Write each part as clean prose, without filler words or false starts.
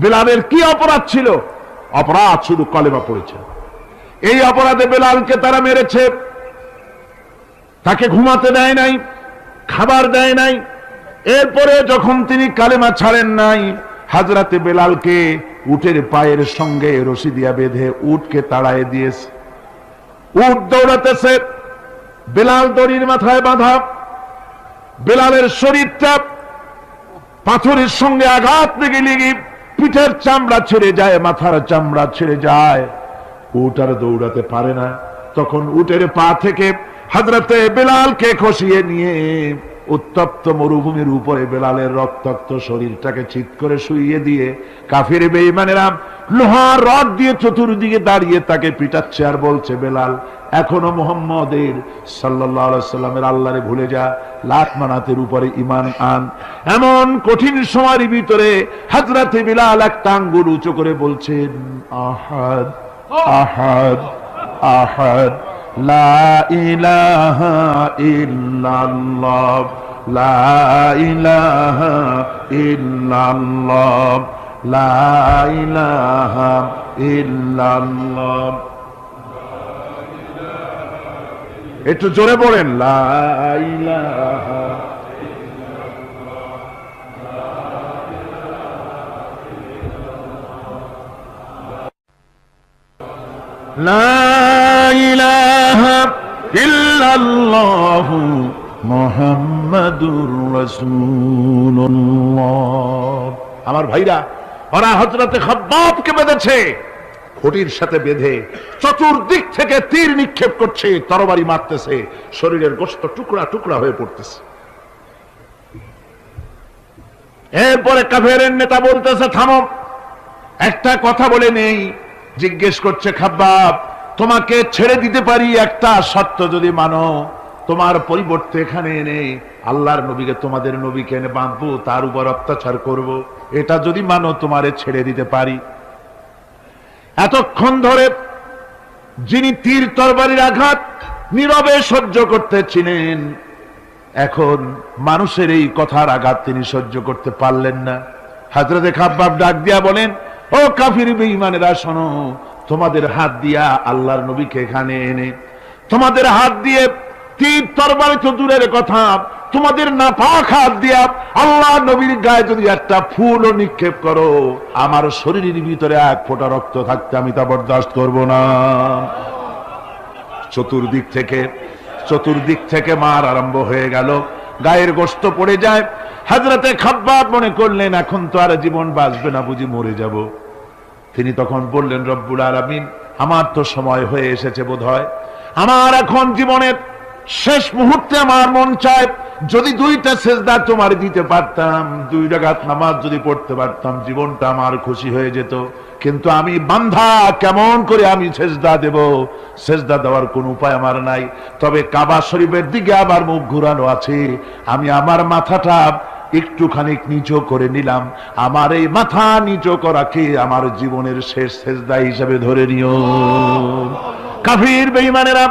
বেলালের কি অপরাধ ছিল? অপরাধ শুধু কলেমা পড়েছে। এই অপরাধে বেলালকে তারা মেরেছে, তাকে ঘুমাতে দেয় নাই, খাবার দেয় নাই। এরপরে যখন তিনি কালেমা ছাড়েন নাই, হাজরাতে বেলালকে উটের পায়ের সঙ্গে রশি দিয়া বেঁধে উটকে তাড়ায় দিয়েছে। উট দৌড়াতেছে, বেলাল দড়ির মাথায় বাঁধা। বেলালের শরীরটা পাথরের সঙ্গে আঘাত লেগে লেগে পিঠের চামড়া ছেড়ে যায়, মাথার চামড়া ছেড়ে যায়। উট আর দৌড়াতে পারে না। তখন উটের পা থেকে হযরতে বেলালকে খসিয়ে নিয়ে উত্তপ্ত মরুভূমির উপরে বেলালের রক্তাক্ত শরীরটাকে চিৎ করে শুইয়ে দিয়ে কাফির বেঈমানেরা লোহার রড দিয়ে চতুর্দিকে দাঁড়িয়ে তাকে পিটাচ্ছে আর বলছে, বেলাল এখনো মুহাম্মদের সাল্লাল্লাহু আলাইহি সাল্লামের আল্লাহরে ভুলে যা, লাত মানাতের উপরে ঈমান আন। এমন কঠিন সময়ের ভিতরে হযরতে বেলাল একটা আঙ্গুল উঁচু করে বলছেন, আহাদ আহাদ আহাদ লা ইলাহা ইল্লাল্লাহ লা ইলাহা ইল্লাল্লাহ লা ইলাহা ইল্লাল্লাহ। একটু জোরে বলেন, লা ইলাহা লা ইলাহা ইল্লাল্লাহু মুহাম্মাদুর রাসূলুল্লাহ। আমার ভাইরা, ওরা হযরতে খাব্বাবকে বেঁধেছে, খুঁটির সাথে বেঁধে চতুর্দিক থেকে তীর নিক্ষেপ করছে, তরবারি মারতেছে, শরীরের গোশত টুকরা টুকরা হয়ে পড়তেছে। এরপরে কাফেরের নেতা বলতেছে, থামো, একটা কথা বলে নেই। জিজ্ঞেস করছে, খাব্বাব তোমাকে ছেড়ে দিতে পারি একটা শর্ত যদি মানো, তোমার পরিবর্তে এখানে এনে আল্লাহর নবীকে, তোমাদের নবীকে এনে বাঁধবো, তার উপর অত্যাচার করব, এটা যদি মানো তোমারে ছেড়ে দিতে পারি। এতক্ষণ ধরে যিনি তীর তরবারির আঘাত নীরবে সহ্য করতেছিলেন, এখন মানুষের এই কথার আঘাত তিনি সহ্য করতে পারলেন না। হযরতে খাব্বাব ডাক দিয়া বলেন, ও কাফির বেঈমানেরা শোনো, তোমাদের হাত দিয়া আল্লাহর নবীকে এখানে এনে, তোমাদের হাত দিয়ে তীর তরবারি তো দূরের কথা, তোমাদের নাপাক হাত দিয়া আল্লাহর নবীর গায়ে যদি একটা ফুলও নিক্ষেপ করো, আমার শরীরের ভিতরে এক ফোঁটা রক্ত থাকতে আমি তা বরদাস্ত করব না। চতুর্দিক থেকে মার আরম্ভ হয়ে গেল, গায়ের গোশত পড়ে যায়। হযরতে খাব্বাব মনে করলেন এখন তো আর জীবন বাঁচবে না, বুঝি মরে যাব। তিনি তখন বললেন, রব্বুল আলামিন, আমার তো সময় হয়ে এসেছে বোধহয়, আমার এখন জীবনের শেষ মুহূর্তে আমার মন চায় যদি দুইটা সেজদা তোমার দিতে পারতাম, 2 রাকাত নামাজ যদি পড়তে পারতাম, জীবনটা আমার খুশি হয়ে যেত। কিন্তু আমি বান্ধা, কেমন করে আমি সেজদা দেব? সেজদা দেওয়ার কোন উপায় আমার নাই। তবে কাবা শরীফের দিকে আবার মুখ ঘুরানো আছে, আমি আমার মাথাটা একটুখানি নিচু করে নিলাম। আমার এই মাথা নিচু করাকে আমার জীবনের শেষ সেজদা হিসেবে ধরে নিও। কাফির বেঈমানেরা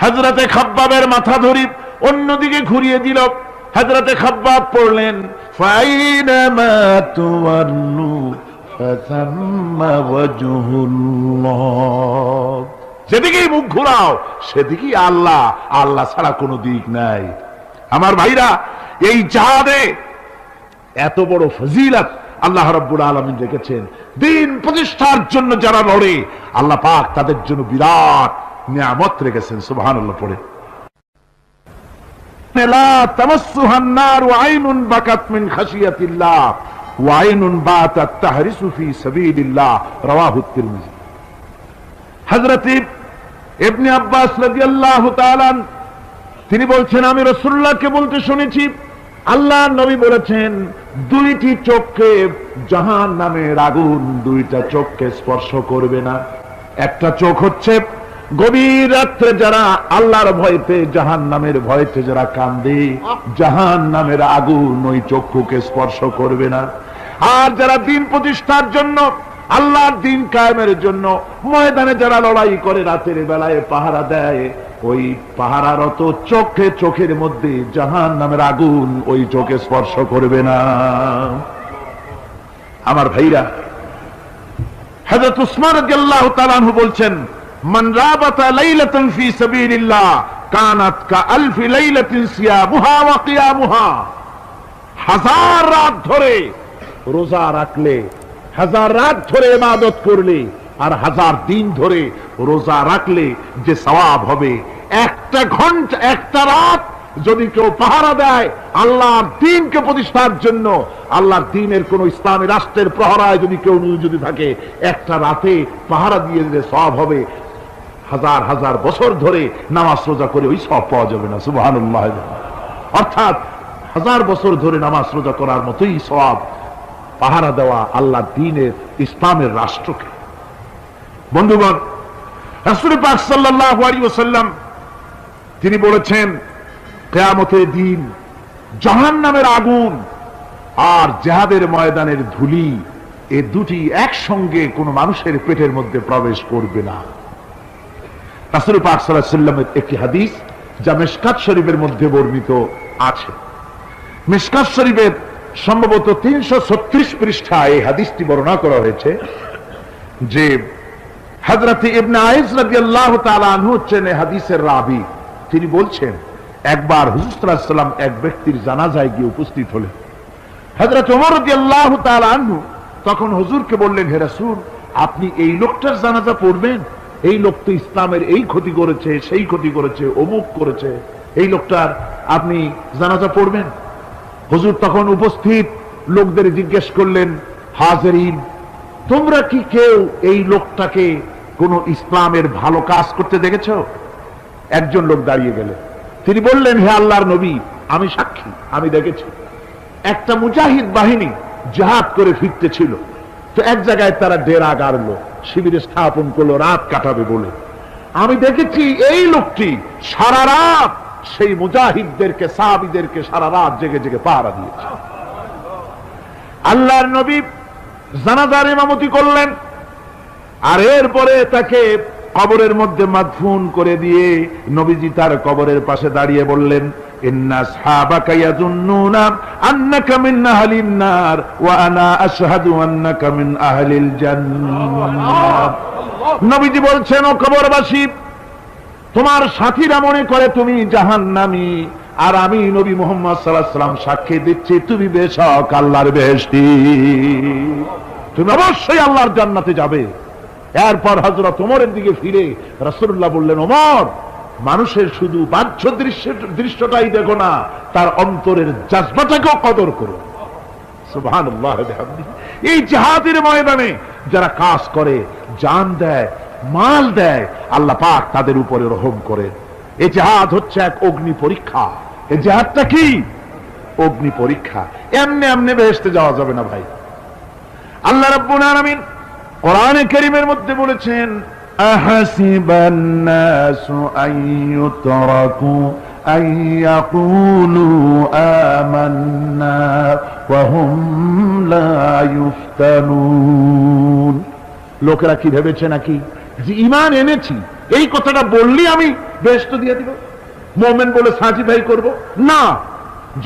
হযরতে খাব্বাবের মাথা ধরি অন্যদিকে ঘুরিয়ে দিল। হযরতে খাব্বাব পড়লেন, ফাইনামা তুওয়াল্লু ফাসাম্মা ওয়াজহুল্লাহ। যেদিকেই মুখ ঘুরাও সেদিকেই আল্লাহ, আল্লাহ ছাড়া কোনো দিক নাই। আমার ভাইরা, এই জিহাদে এত বড় ফজিলত আল্লাহ রাব্বুল আলামিন রেখেছেন। দ্বীন প্রতিষ্ঠার জন্য যারা লড়ে, আল্লাহ পাক তাদের জন্য বিরাট নিয়ামত রেখেছেন। সুবহানাল্লাহ পড়ে, লা তামাসসুহান নার ওয়া আইনুন বাকাত মিন খাশিয়াতিল্লাহ ওয়া আইনুন বাতাত তাহরিসু ফি সাবিলিল্লাহ, রাওয়াহু তিরমিজি। হযরত ইবনে আব্বাস রাদিয়াল্লাহু তাআলা তিনি বলছেন, আমি রাসূলুল্লাহকে বলতে শুনেছি, আল্লাহর নবী বলেছেন, 2টি চোখকে জাহান্নামের আগুন 2টা চোখকে স্পর্শ করবে না। একটা চোখ হচ্ছে গভীর রাত্রে যারা আল্লাহর ভয়তে, জাহান্নামের ভয়তে যারা কান্দে, জাহান্নামের আগুন ওই চক্ষুকে স্পর্শ করবে না। আর যারা দ্বীন প্রতিষ্ঠার জন্য, আল্লাহর দ্বীন কায়েমের জন্য ময়দানে যারা লড়াই করে, রাতের বেলায় পাহারা দেয়, ওই পাহারারত চোখের মধ্যে জাহান্নামের আগুন ওই চোখে স্পর্শ করবে না। আমার ভাইরা, হযরত উসমান রাদিয়াল্লাহু তাআলা আনহু বলছেন, মান রাবাতা লাইলাতান ফি সাবিলিল্লাহ কানাত কাআলফি লাইলাতিন সিয়ামুহা ওয়া কিয়ামুহা। 1000 রাত ধরে রোজা রাখলে, 1000 রাত ধরে ইবাদত করলে, আর 1000 দিন ধরে রোজা রাখলে যে সওয়াব হবে, একটা ঘন্টা, একটা রাত যদি কেউ পাহারা দেয় আল্লাহর দ্বীনকে প্রতিষ্ঠার জন্য, আল্লাহর দ্বীনের কোন ইসলামী রাষ্ট্রের প্রহরায় যদি কেউ যদি থাকে, একটা রাতে পাহারা দিয়ে দিলে সওয়াব হবে 1000 বছর ধরে নামাজ রোজা করে ওই সওয়াব পাওয়া যাবে না। সুবহানাল্লাহ। অর্থাৎ 1000 বছর ধরে নামাজ রোজা করার মতোই সওয়াব পাহারা দেওয়া আল্লাহর দ্বীনের, ইসলামের রাষ্ট্রকে। বন্ধুগণ, রাসূল পাক সাল্লাল্লাহু আলাইহি ওয়াসাল্লাম তিনি বলেছেন, কিয়ামতের দিন জাহান্নামের আগুন আর জিহাদের ময়দানের ধুলি, এই দুটি একসঙ্গে কোন মানুষের পেটের মধ্যে প্রবেশ করবে না। রাসূল পাক সাল্লাল্লাহু আলাইহি ওয়াসাল্লামের একটি হাদিস যা মিশকাত শরীফের মধ্যে বর্ণিত আছে। মিশকাত শরীফের সম্ভবত 336 পৃষ্ঠায় এই হাদিসটি বর্ণনা করা হয়েছে যে হযরত ইবনে আইস রাদিয়াল্লাহু তাআলা আনহু হচ্ছেন এই হাদিসের রাবী। তিনি বলছেন, একবার হুজুর সাল্লাল্লাহু আলাইহি ওয়াসাল্লাম এক ব্যক্তির জানাজায় গিয়ে উপস্থিত হলেন। হযরত ওমর রাদিয়াল্লাহু তাআলা আনহু তখন হুজুরকে বললেন, হে রাসূল, আপনি এই লোকটার জানাজা পড়বেন? এই লোক তো ইসলামের এই ক্ষতি করেছে, সেই ক্ষতি করেছে, অমুক করেছে, এই লোকটার আপনি জানাজা পড়বেন? হুজুর তখন উপস্থিত লোকদের জিজ্ঞেস করলেন, হাজিরিন, তোমরা কি কেউ এই লোকটাকে কোন ইসলামের ভালো কাজ করতে দেখেছো? একজন লোক দাঁড়িয়ে গেলেন, তিনি বললেন, হে আল্লাহর নবী, আমি সাক্ষী, আমি দেখেছি। একটা মুজাহিদ বাহিনী জিহাদ করে ফিরতে ছিল, তো এক জায়গায় তারা ডেরা গাড়লো, শিবিরে স্থাপন করলো রাত কাটাবে বলে। আমি দেখেছি এই লোকটি সারা রাত সেই মুজাহিদদেরকে, সাহাবীদেরকে সারা রাত জেগে জেগে পাহারা দিয়েছে। আল্লাহর নবী জানাজার ইমামতি করলেন, আর এরপরে তাকে কবরের মধ্যে মাদফুন করে দিয়ে নবীজি তার কবরের পাশে দাঁড়িয়ে বললেন, ইন্না আসহাবাকা ইয়াজুন্নুনা আন্নাকা মিন আহলিন নার ওয়া আনা আশহাদু আন্নাকা মিন আহলিল জান্নাহ। নবীজি বলছেন, ও কবরবাসী, তোমার সাথীরা মনে করে তুমি জাহান্নামী, আর আমি নবী মুহাম্মদ সাল্লাল্লাহু আলাইহি ওয়াসাল্লাম সাক্ষী দিচ্ছি তুমি বেশক আল্লাহর বেহেশতি, তুমি অবশ্যই আল্লাহর জান্নাতে যাবে। এরপর হযরত ওমরের দিকে ফিরে রাসূলুল্লাহ বললেন, ওমর, মানুষের শুধু বাহ্য দৃশ্যটাই দেখো না, তার অন্তরের জজবাটাকেও কদর করো। সুবহানাল্লাহ। এই জিহাদের ময়দানে যারা কাজ করে, জান দেয়, মাল দেয়, আল্লাহ পাক তাদের উপরে রহম করেন। এই জিহাদ হচ্ছে এক অগ্নি পরীক্ষা। এই জিহাদটা কি? অগ্নি পরীক্ষা। এমনি এমনি বেহেশতে যাওয়া যাবে না ভাই। আল্লাহ রাব্বুল আলামিন কোরআনে কারীমের মধ্যে বলেছেন, আহাসিবান নাসু আইয়ুতরাকু আইয়াকুলু আমান্না ওয়া হুম লা ইফতানুন। লোকেরা কি ভেবেছে নাকি যে ঈমান এনেছি, এই কথাটা বললি আমি বেহেশত দিয়ে দিব, মুমিন বলে সার্টিফাই করব? না,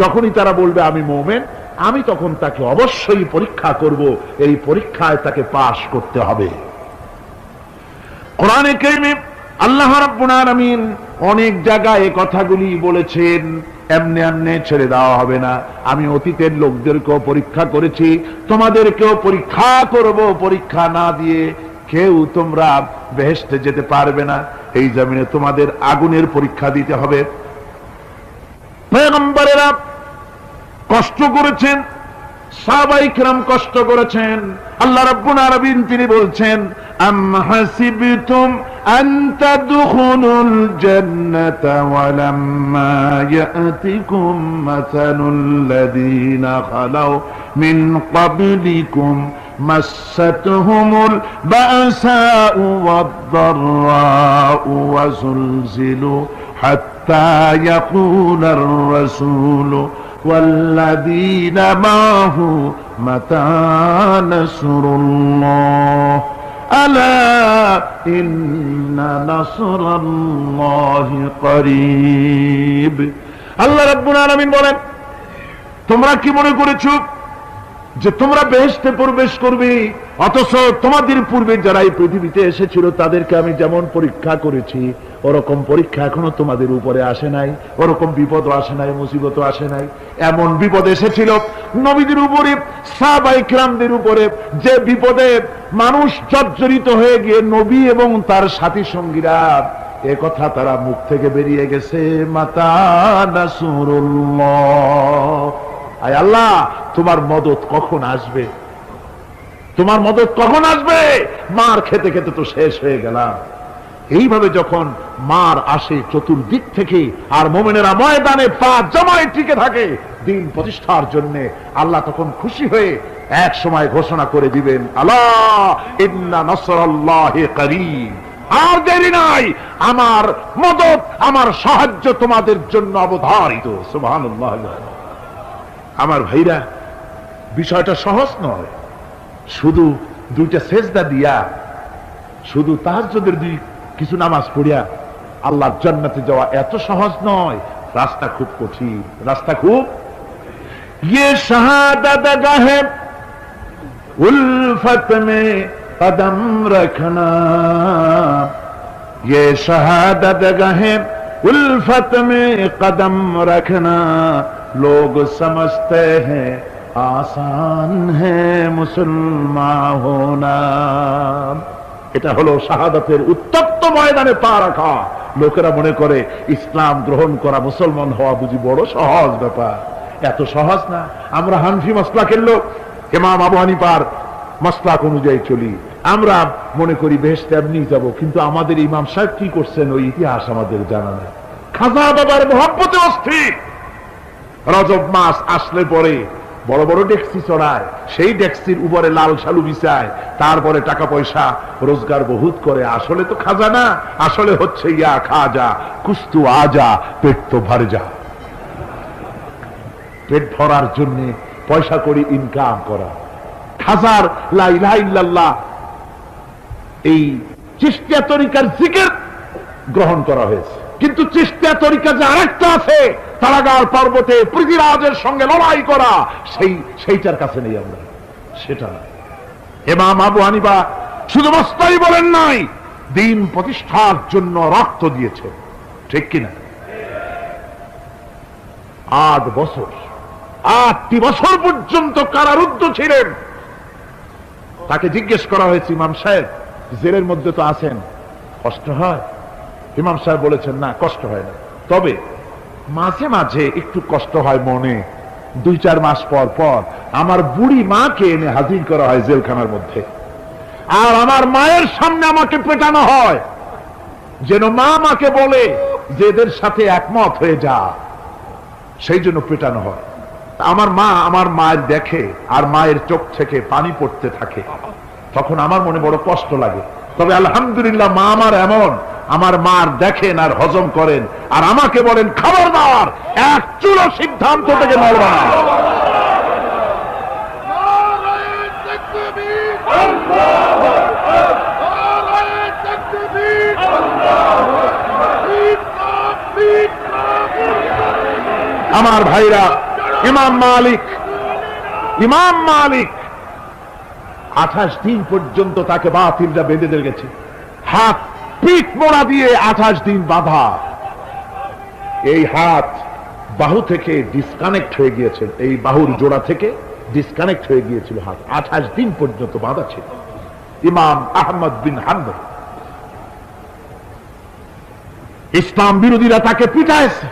যখনই তারা বলবে আমি মুমিন, আমি তখন তাকে অবশ্যই পরীক্ষা করব, এই পরীক্ষায় তাকে পাশ করতে হবে। কোরআনে কারীমে আল্লাহ রাব্বুল আলামিন অনেক জায়গায় এই কথাগুলি বলেছেন, এমনি এমনি ছেড়ে দেওয়া হবে না। আমি অতীতের লোকদেরকেও পরীক্ষা করেছি, তোমাদেরকেও পরীক্ষা করব, পরীক্ষা না দিয়ে কেউ তোমরা বেহেশতে যেতে পারবে না। এই জমিনে তোমাদের আগুনের পরীক্ষা দিতে হবে। পয়গম্বরেরা কষ্ট করেছেন, সাহাবায়ে কিরাম কষ্ট করেছেন। আল্লাহ রাব্বুল আলামিন তিনি বলছেন, আম হাসিবতুম আন তাদখুলুল জান্নাতা ওয়া লাম্মা ইয়াতিকুম মাসালুল লাযীনা খালাউ মিন ক্বাবলিকুম মাসাতহুমুল বাসাউ ওয়াদ-দাররাউ ওয়া যুলজিলু হাত্তা ইয়াকুলার রাসূলু والذين معه متى نصر الله ألا إن نصر الله قريب। আল্লাহ রাব্বুল আলামিন বলেন, তোমরা কি মনে করেছো যে তোমরা বেহেশতে প্রবেশ করবে অথচ তোমাদের পূর্বে যারা এই পৃথিবীতে এসেছিল তাদেরকে আমি যেমন পরীক্ষা করেছি ওরকম পরীক্ষা এখনো তোমাদের উপরে আসে নাই, ওরকম বিপদও আসে নাই, মুসিবতও আসে নাই। এমন বিপদ এসেছিল নবীদের উপরে, সাহাবায়ে কিরামদের উপরে, যে বিপদে মানুষ জর্জরিত হয়ে গিয়ে নবী এবং তার সাথী সঙ্গীরা এ কথা তারা মুখ থেকে বেরিয়ে গেছে, মাতা নাসরুল্লাহ, আয় আল্লাহ তোমার মদত কখন আসবে, তোমার মদত কখন আসবে, মার খেতে খেতে তো শেষ হয়ে গেলাম। এইভাবে যখন মার আসে চতুর্দিক থেকে আর মুমিনেরা ময়দানে পা জমায় টিকে থাকে দিন প্রতিষ্ঠার জন্য, আল্লাহ তখন খুশি হয়ে এক সময় ঘোষণা করে দিবেন, আলা ইন্না নাসরাল্লাহি করিব, আর দেরি নাই, আমার মদত আমার সাহায্য তোমাদের জন্য অবধারিত। সুবহানাল্লাহ। আমার ভাইরা, বিষয়টা সহজ নয়। শুধু দুইটা সেজদা দিয়া, শুধু তাহাজ্জুদের কিছু নামাজ পড়িয়া আল্লাহর জান্নাতে যাওয়া এত সহজ নয়, রাস্তা খুব কঠিন, রাস্তা খুব। ये शहादत गाहे उल्फत में कदम रखना, ये शहादत गाहे उल्फत में कदम रखना, लोग समझते हैं आसान है मुसलमान होना। এটা হলো শাহাদাতের উত্তপ্ত ময়দানে পা রাখা। লোকেরা মনে করে ইসলাম গ্রহণ করা, মুসলমান হওয়া বুঝি বড় সহজ ব্যাপার। এত সহজ না। আমরা হানফি মাসলাকের লোক, ইমাম আবু হানিফার মাসলাক অনুযায়ী চলি। আমরা মনে করি বেহেশতে এমনি যাব, কিন্তু আমাদের ইমাম সাহেব কি করছেন ওই ইতিহাস আমাদের জানা নেই। খাজা বাবার মহব্বতে অস্থির। রজব মাস আসলে পরে বড় বড় ডেক্সি চড়ায়, সেই ডেক্সির উপরে লাল শালু বিছায়, তারপরে টাকা পয়সা রোজগার বহুত করে। আসলে তো খাজা না, আসলে হচ্ছে ইয়া খাজা কুস্তু আজা, পেট তো ভর যা। পেট ভরার জন্য পয়সা করে ইনকাম করা। খাজার লা ইলাহা ইল্লাল্লাহ এই চিশতিয়া তরিকার জিকির গ্রহণ করা হয়েছে, কিন্তু চিশতিয়া তরিকা যে আরেকটা আছে, তারাগার পর্বতে পৃথিবীরাজের সঙ্গে লড়াই করা, সেইটার কাছে নেই আমরা, সেটা না। ইমাম আবু হানিফা শুধু মস্তাই বলেন নাই, দিন প্রতিষ্ঠার জন্য রক্ত দিয়েছে, ঠিক কিনা? 8 বছর, 8টি বছর পর্যন্ত কারারুদ্ধ ছিলেন। তাকে জিজ্ঞেস করা হয়েছে, ইমাম সাহেব জেলের মধ্যে তো আছেন, কষ্ট হয়? ইমাম সাহেব বলেছেন, না কষ্ট হয় না, তবে মাঝে মাঝে একটু কষ্ট হয় মনে। 2-4 মাস পর পর আমার বুড়ি মাকে এনে হাজির করা হয় জেলখানার মধ্যে, আর আমার মায়ের সামনে আমাকে পেটানো হয়, যেন মা আমাকে বলে যে এদের সাথে একমত হয়ে যা, সেই জন্য পেটানো হয়। আমার মা আমার মায়ের দেখে আর মায়ের চোখ থেকে পানি পড়তে থাকে, তখন আমার মনে বড় কষ্ট লাগে। তবে আলহামদুলিল্লাহ মা আমার এমন, আমার মার দেখেন আর হজম করেন, আর আমাকে বলেন খবরদার এক চুলো সিদ্ধান্ত থেকে নড়বা না। আমার ভাইরা, ইমাম মালিক 28 দিন পর্যন্ত তাকে বাতিলরা বেঁধে দিয়ে গেছে, হাত পিঠ মোড়া দিয়ে 28 দিন বাঁধা। এই হাত বাহু থেকে ডিসকানেক্ট হয়ে গিয়েছে, এই বাহুর জোড়া থেকে ডিসকানেক্ট হয়ে গিয়েছিল হাত, 28 দিন পর্যন্ত বাঁধা ছিল। ইমাম আহমদ বিন হাম্বল, ইসলাম বিরোধীরা তাকে পিটাইছে,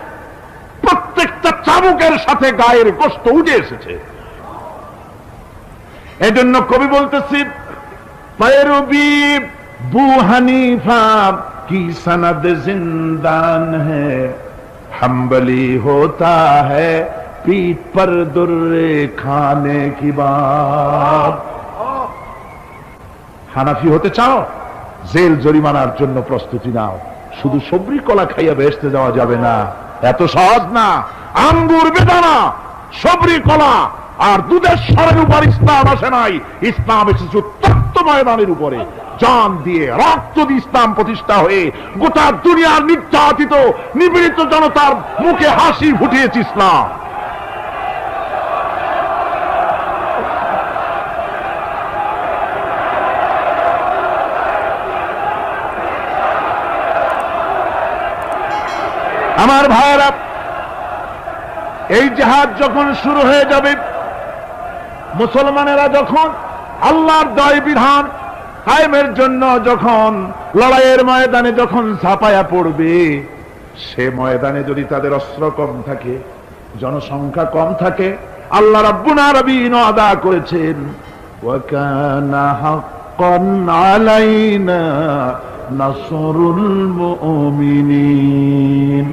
প্রত্যেকটা চাবুকের সাথে গায়ের গোশত উঠে এসেছে। এজন্য কবি বলতেছি, पैरवी बू हनीफा की सनद जिंदान है, हम्बली होता है पीठ पर दुर्रे खाने की बात। হানাফি হতে চাও, জেল জরিমানার জন্য প্রস্তুতি নাও। শুধু সবরি কলা খাইয়া বেহেশতে যাওয়া যাবে না, এত সহজ না। আঙ্গুর বেদানা, সবরি কলা আর দুধের স্বরের উপর ইসলাম আসে নাই। ইসলাম এসেছে উত্তপ্ত ময়দানের উপরে, জান দিয়ে রক্ত দিয়ে ইসলাম প্রতিষ্ঠা হয়ে গোটা দুনিয়ার নির্যাতিত নিপীড়িত জনতার মুখে হাসি ফুটিয়েছে ইসলাম। এই জিহাদ যখন শুরু হয়ে যাবে, মুসলমানেরা যখন আল্লাহর দয় বিধান কায়েমের জন্য যখন লড়াইয়ের ময়দানে যখন ঝাঁপায়া পড়বে, সে ময়দানে যদি তাদের অস্ত্র কম থাকে, জনসংখ্যা কম থাকে, আল্লাহ রাব্বুল আলামিন ওয়াদা করেছেন ওয়া কানা হাক্কান আলাইনা নাসরুল মুমিনিন।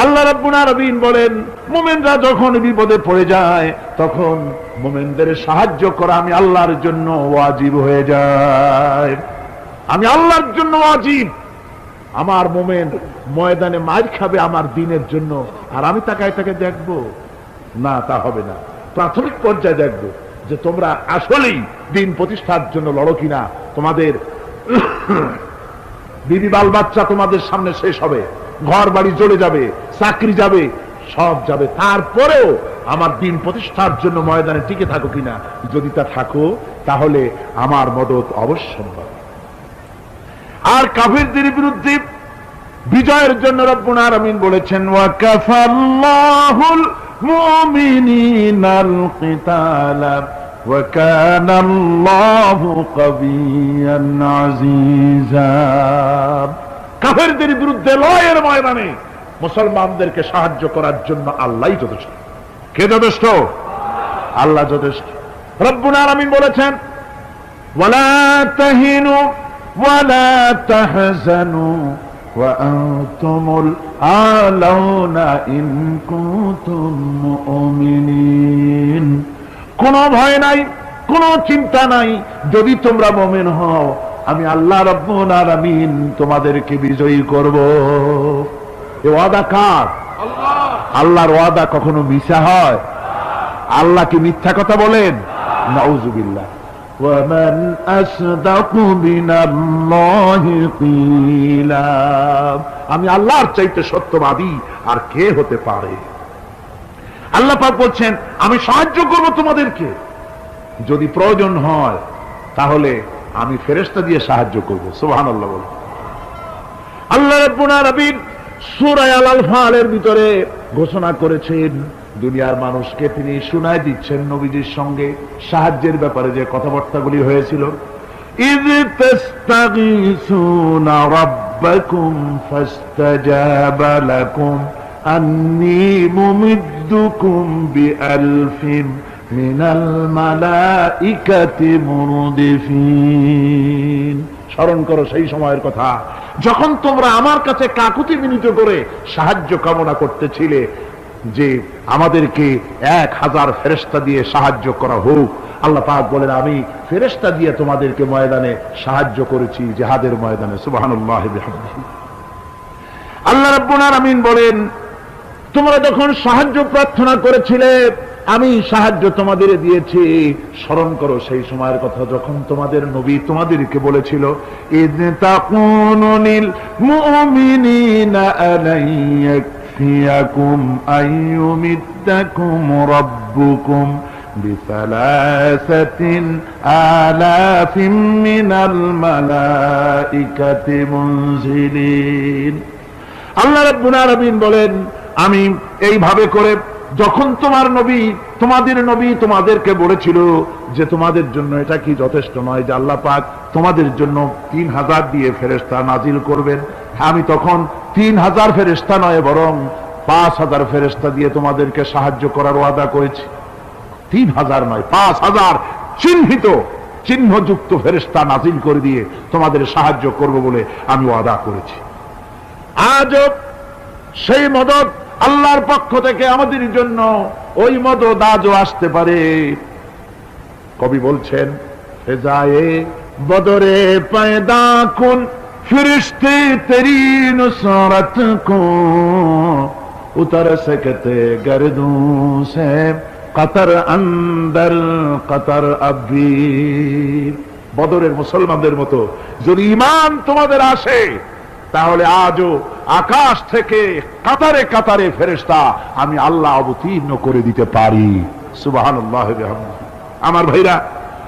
আল্লাহ রাব্বুল আলামিন বলেন, মুমিনরা যখন বিপদে পড়ে যায় তখন মুমিনদের সাহায্য করা আমি আল্লাহর জন্য ওয়াজিব হয়ে যায়। আমি আল্লাহর জন্য ওয়াজিব। আমার মুমিন ময়দানে মার খাবে আমার দ্বীনের জন্য, আর আমি তাকায় তাকে দেখবো না, তা হবে না। প্রাথমিক পর্যায়ে দেখবো যে তোমরা আসলেই দ্বীন প্রতিষ্ঠার জন্য লড়ো কিনা। তোমাদের বিবি বাল বাচ্চা তোমাদের সামনে শেষ হবে, ঘর বাড়ি চলে যাবে, চাকরি যাবে, সব যাবে, তারপরেও আমার দ্বীন প্রতিষ্ঠার জন্য ময়দানে টিকে থাকো কিনা। যদি তা থাকো তাহলে আমার মদত অবশ্যই পাবে। আর কাফিরদের বিরুদ্ধে বিজয়ের জন্য রব্বুল আলামিন বলেছেন ওয়া কাফাল্লাহুল মুমিনিনাল কিতালা ওয়া কানাল্লাহু কাবিয়্যান আজিজা। কাফিরদের বিরুদ্ধে লড়াইয়ের ময়দানে মুসলমানদেরকে সাহায্য করার জন্য আল্লাহই যথেষ্ট। কে যথেষ্ট? আল্লাহ যথেষ্ট। রব্বুল আলামিন বলেছেন ওয়ালা তাহিনু ওয়ালা তাহজানু ওয়া আনতুমুল আলাউনা ইন কুনতুম মুমিনিন। কোনো ভয় নাই, কোনো চিন্তা নাই, যদি তোমরা মুমিন হও আমি আল্লাহ রাব্বুল আলামিন তোমাদেরকে বিজয়ী করব। এই ওয়াদা কার? আল্লাহ। আল্লাহর ওয়াদা কখনো মিথ্যা হয়? আল্লাহ কি মিথ্যা কথা বলেন? নাউযুবিল্লাহ। ওয়ামান আসদাকু মিনাল্লাহি কিলা। আমি আল্লাহর চাইতে সত্যবাদী আর কে হতে পারে? আল্লাহ পাক বলছেন আমি সাহায্য করব তোমাদেরকে, যদি প্রয়োজন হয় তাহলে আমি ফেরেশতা দিয়ে সাহায্য করব। সুবহানাল্লাহ বলেন। আল্লাহ রাব্বুল আলামিন সূরা আল-আনফালের ভিতরে ঘোষণা করেছেন, দুনিয়ার মানুষকে তিনি শোনায় দিচ্ছেন নবীজির সঙ্গে সাহায্যের ব্যাপারে যে কথাবার্তাগুলি হয়েছিল। ইয তাস্তাগীসুনা রাব্বাকুম ফাস্তাজাবা লাকুম আন্নী মুমিদ্দুকুম বিআলফিন মিনাল মালাইকাতি মুরদিফিন। স্মরণ করো সেই সময়ের কথা যখন তোমরা আমার কাছে কাকুতি মিনতি করে সাহায্য কামনা করতেছিলে যে আমাদেরকে 1000 ফেরেশতা দিয়ে সাহায্য করা হোক। আল্লাহ পাক বলেন আমি ফেরেশতা দিয়ে তোমাদেরকে ময়দানে সাহায্য করেছি, জিহাদের ময়দানে। সুবহানাল্লাহ বিহামদিহি। আল্লাহ রাব্বুল আলামিন বলেন তোমরা যখন সাহায্য প্রার্থনা করেছিলে আমি সাহায্য তোমাদের দিয়েছি। স্মরণ করো সেই সময়ের কথা যখন তোমাদের নবী তোমাদেরকে বলেছিল ইয তাকুনু লিল মুমিনিনা আলাইয়াকফিয়াকুম আইয়ুমিদ্দাকুম রাব্বুকুম বিসালাসাতিন আলাফিন মিনাল মালাইকাতি মুনজিলিন। আল্লাহ রাব্বুল আলামিন বলেন আমি এইভাবে করে যখন তোমাদের নবী তোমাদেরকে বলেছিল যে তোমাদের জন্য এটা কি যথেষ্ট নয় যে আল্লাহ পাক তোমাদের জন্য 3000 দিয়ে ফেরেশতা নাজিল করবেন, আমি তখন 3000 ফেরেশতা নয় বরং 5000 ফেরেশতা দিয়ে তোমাদেরকে সাহায্য করার ওয়াদা করেছি। 3000 নয়, 5000 চিহ্নযুক্ত ফেরেশতা নাজিল করে দিয়ে তোমাদের সাহায্য করব বলে আমি ওয়াদা করেছি। আজও সেই মদত আল্লাহর পক্ষ থেকে আমাদের জন্য ওই মদত আজও আসতে পারে। কবি বলছেন ফেজায়ে বদরে পয়দা কুন ফিরিশতে তেরি নুসরত কো উতর सकते गर्दों से कतर अंदर कतर अभी। বদরের মুসলমানদের মতো যদি ঈমান তোমাদের আসে তাহলে আজও আকাশ থেকে কাতারে কাতারে ফেরেশতা আমি আল্লাহ অবতীর্ণ করে দিতে পারি। সুবহানাল্লাহ বিহামদিহি। আমার ভাইরা,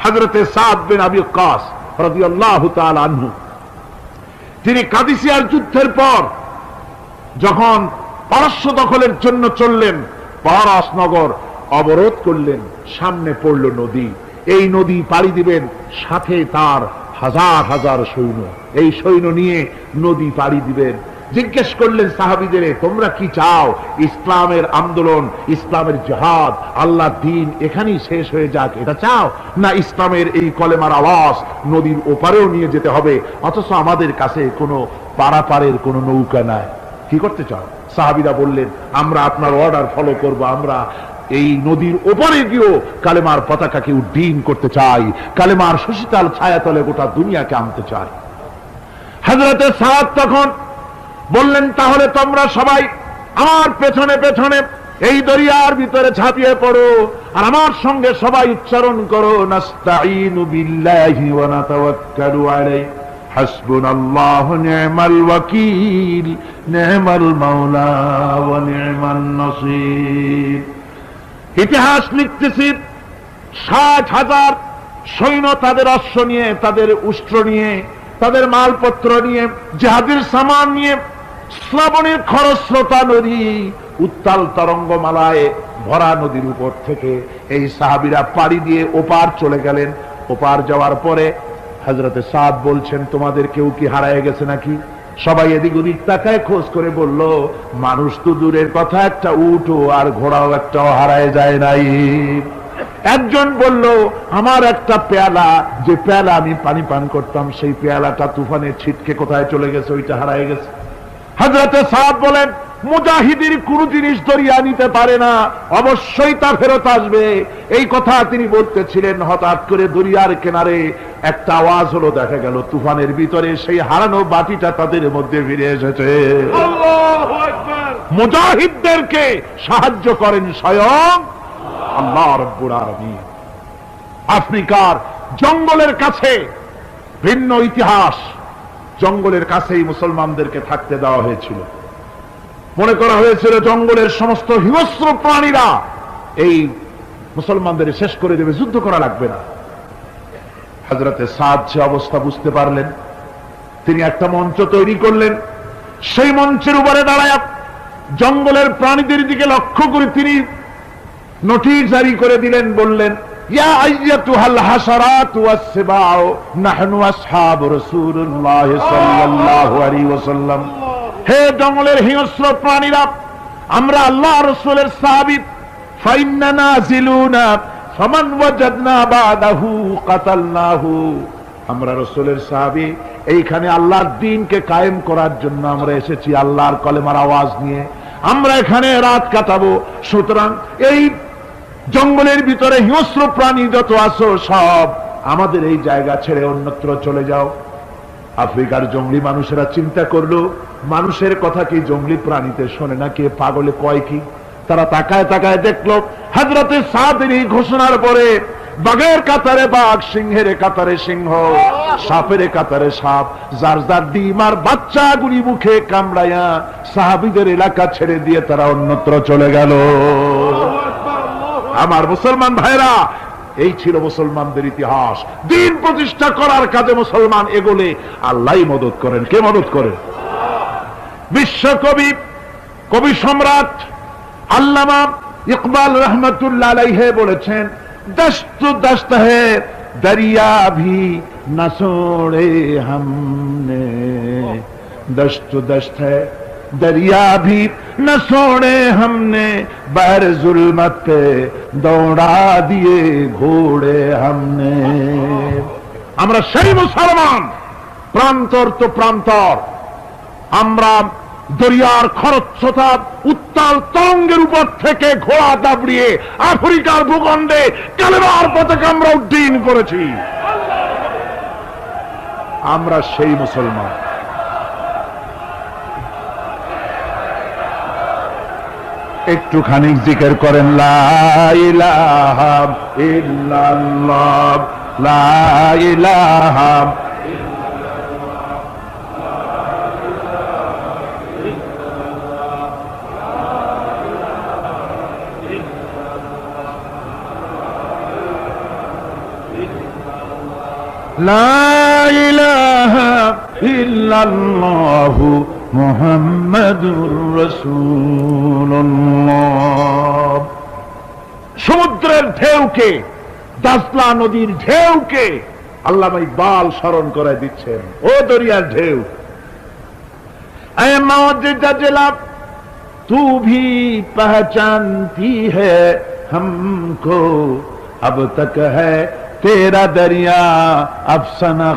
হযরতে সাদ বিন আবি ওয়াক্কাস রাদিয়াল্লাহু তাআলা আনহু তিনি কাদিসিয়ার যুদ্ধের পর যখন পারস্য দখলের জন্য চললেন, পারসনগর অবরোধ করলেন, সামনে পড়ল নদী, এই নদী পাড়ি দিবেন, সাথে তার হাজার হাজার সৈন্য, এই সৈন্য নিয়ে নদী পাড়ি দিবেন। জিজ্ঞেস করলেন সাহাবীদের, তোমরা কি চাও? ইসলামের আন্দোলন, ইসলামের জিহাদ, আল্লাহর দ্বীন এখানেই শেষ হয়ে যাক, এটা চাও? না ইসলামের এই কলেমার আওয়াজ নদীর ওপারেও নিয়ে যেতে হবে, অথচ আমাদের কাছে কোনো পারাপারের কোনো নৌকা নাই, কি করতে চাও? সাহাবীরা বললেন, আমরা আপনার অর্ডার ফলো করব, আমরা এই নদীর ওপারে গিয়েও কালেমার পতাকাকে উড্ডীন করতে চাই, কালেমার সুশীতল ছায়াতলে গোটা দুনিয়াকে আনতে চাই। হযরতে সাদ তখন বললেন, তাহলে তোমরা সবাই আমার পেছনে পেছনে এই দরিয়ার ভিতরে ঝাঁপিয়ে পড়ো, আর আমার সঙ্গে সবাই উচ্চারণ করো, নাস্তাঈনু বিল্লাহি ওয়া নাতাওয়াক্কালু আলাইহি, হাসবুনাল্লাহু নি'মাল ওয়াকিল, নি'মাল মাওলা ওয়া নি'মান নাসীর। ইতিহাস লিখতেছি, 60,000 সৈন্য তাদের অশ্ব নিয়ে, তাদের উষ্ট্র নিয়ে, তাদের মালপত্র নিয়ে, জিহাদের সামান নিয়ে শ্রাবণের খরস্রোতা নদী, উত্তাল তরঙ্গমালায় ভরা নদীর উপর থেকে এই সাহাবীরা পাড়ি দিয়ে ওপার চলে গেলেন। ওপার যাওয়ার পরে হযরতে সাদ বলছেন, তোমাদের কেউ কি হারায় গেছে নাকি? সবাই এদিক ওদিক তাকায়, খোঁজ করে বলল, মানুষ তো দূরের কথা, একটা উটও আর ঘোড়াও একটাও হারায় যায় নাই। একজন বলল, আমার একটা পেয়ালা, যে পেয়ালা আমি পানি পান করতাম, সেই পেয়ালাটা তুফানে ছিটকে কোথায় চলে গেছে, ওইটা হারায় গেছে। হযরতে সাদ বলেন, মুজাহিদের কোন জিনিস দরিয়া নিতে পারে না, অবশ্যই তা ফেরত আসবে। এই কথা তিনি বলতেছিলেন, হঠাৎ করে দরিয়ার কিনারে একটা আওয়াজ হলো, দেখা গেল তুফানের ভিতরে সেই হারানো বাটিটা তাদের মধ্যে ফিরে এসেছে। আল্লাহু আকবার। মুজাহিদদেরকে সাহায্য করেন স্বয়ং আল্লাহ রাব্বুল আলামিন। আফ্রিকার জঙ্গলের কাছে ভিন্ন ইতিহাস, জঙ্গলের কাছেই মুসলমানদেরকে থাকতে দেওয়া হয়েছিল। মনে করা হয়েছিল জঙ্গলের সমস্ত হিংস্র প্রাণীরা এই মুসলমানদের শেষ করে দেবে, যুদ্ধ করা লাগবে না। হযরতে সাদ সে অবস্থা বুঝতে পারলেন, তিনি একটা মঞ্চ তৈরি করলেন। সেই মঞ্চের উপরে দাঁড়ায় জঙ্গলের প্রাণীদের দিকে লক্ষ্য করে তিনি নোটিশ জারি করে দিলেন, বললেন, ইয়া আইয়াতুহাল হাশারাতু ওয়াস-সিবাউ নাহনু আসহাবু রাসূলুল্লাহ সাল্লাল্লাহু আলাইহি ওয়াসাল্লাম। হে জঙ্গলের হিংস্র প্রাণীরা, আমরা আল্লাহ রাসূলের সাহাবী, ফাইন্না নাজিলুনা ফামান ওয়াজাদনা বাদাহু কাতালনাহু। আমরা রাসূলের সাহাবী, এইখানে আল্লাহর দ্বীনকে কায়েম করার জন্য আমরা এসেছি, আল্লাহর কলেমার আওয়াজ নিয়ে আমরা এখানে রাত কাটাবো। সুতরাং এই জঙ্গলের ভিতরে হিংস্র প্রাণী যত আছো, সব আমাদের এই জায়গা ছেড়ে অন্যত্র চলে যাও। আফ্রিকার জঙ্গলি মানুষেরা চিন্তা করলো, মানুষের কথা কি জঙ্গলি প্রাণীতে শোনে না, কে পাগলে কয় কি? তারা তাকায় তাকায় দেখলো, হযরতে সাদের এই ঘোষণার পরে বাঘের কাতারে বাঘ, সিংহের কাতারে সিংহ, সাপের কাতারে সাপ, যার যার ডিম আর বাচ্চাগুলি মুখে কামড়াইয়া সাহাবীদের এলাকা ছেড়ে দিয়ে তারা অন্যত্র চলে গেল। আমার মুসলমান ভাইরা, এই ছিল মুসলমানদের ইতিহাস। দ্বীন প্রতিষ্ঠা করার কাজে মুসলমান এগোলে আল্লাহই মদত করেন। কে মদত করেন? বিশ্বকবি, কবি সম্রাট আল্লামা ইকবাল রহমতুল্লাহ আলাইহি বলেছেন, দস্ত দস্ত হে দরিয়া ভি না ছোড়ে हमने, दस्त दस्त है दरिया भी न छोड़े हमने, बहर जुल्मत पे दौड़ा दिए घोड़े हमने। আমরা সেই মুসলমান, প্রান্তর তো প্রান্তর, আমরা দরিয়ার খরস্রোতা উত্তাল তরঙ্গের উপর থেকে ঘোড়া দাবড়িয়ে আফ্রিকার ভূখণ্ডে কালেমার পতাকা আমরা উড্ডীন করেছি। আমরা সেই মুসলমান। একটুখানি জিকির করেন, লা ইলাহা ইল্লাল্লাহ, লা ইলাহা লা ইলাহা ইল্লাল্লাহু মুহাম্মাদুর রাসূলুল্লাহ। সমুদ্রের ঢেউকে, দাজলা নদীর ঢেউকে আল্লামা ইকবাল স্মরণ করে দিচ্ছেন, ও দরিয়ার ঢেউ, ऐ मौजूदा जला तू भी पहचानती है हमको, अब तक है तेरा दरिया अफसाना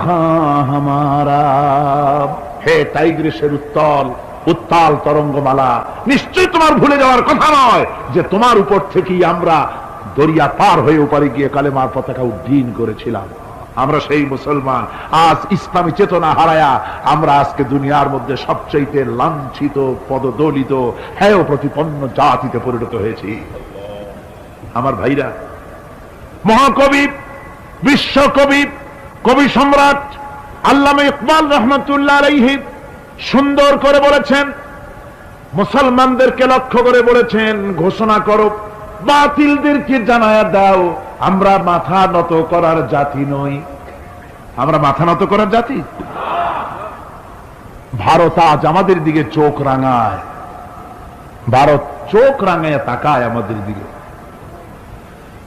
हमारा। হে টাইগ্রিসের উত্তাল তরঙ্গমালা, নিশ্চয় তোমার ভুলে যাওয়ার কথা নয় যে তোমার উপর থেকেই আমরা দরিয়া পার হয়ে ওপারে গিয়ে কালেমার পতাকা উড্ডীন করেছিলাম। আমরা সেই মুসলমান, আজ ইসলামী চেতনা হারায়া আমরা আজকে দুনিয়ার মধ্যে সবচাইতে লাঞ্ছিত, পদদলিত, হেয় প্রতিপন্ন জাতিতে পরিণত হয়েছি। আমার ভাইরা, মহাকবি, বিশ্বকবি, কবি সম্রাট আল্লামা ইকবাল রহমতুল্লাহ আলাইহি সুন্দর করে বলেছেন, মুসলমানদেরকে লক্ষ্য করে বলেছেন, ঘোষণা করো, বাতিলদেরকে জানায়া দাও, আমরা মাথা নত করার জাতি নই। আমরা মাথা নত করার জাতি? ভারত আজ আমাদের দিকে চোখ রাঙায়, ভারত চোখ রাঙায় তাকায় আমাদের দিকে,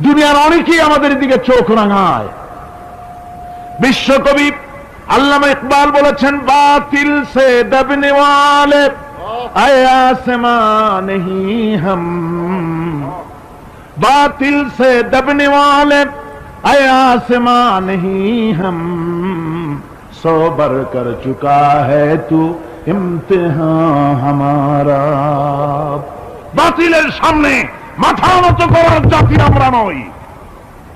দুনিয়ার অনেকেই আমাদের দিকে চোখ রাঙায়। বিশ্বকবি আল্লামা ইকবাল বলেছেন, বাতিল সে দবনে ওয়ালে আয়া আসমান নেহি হাম, बातिल से दबने वाले आसमां नहीं हम, सो बर कर चुका है तू इम्तिहान हमारा। বাতিলের সামনে মাথা নত করার জাতি আমরা নই।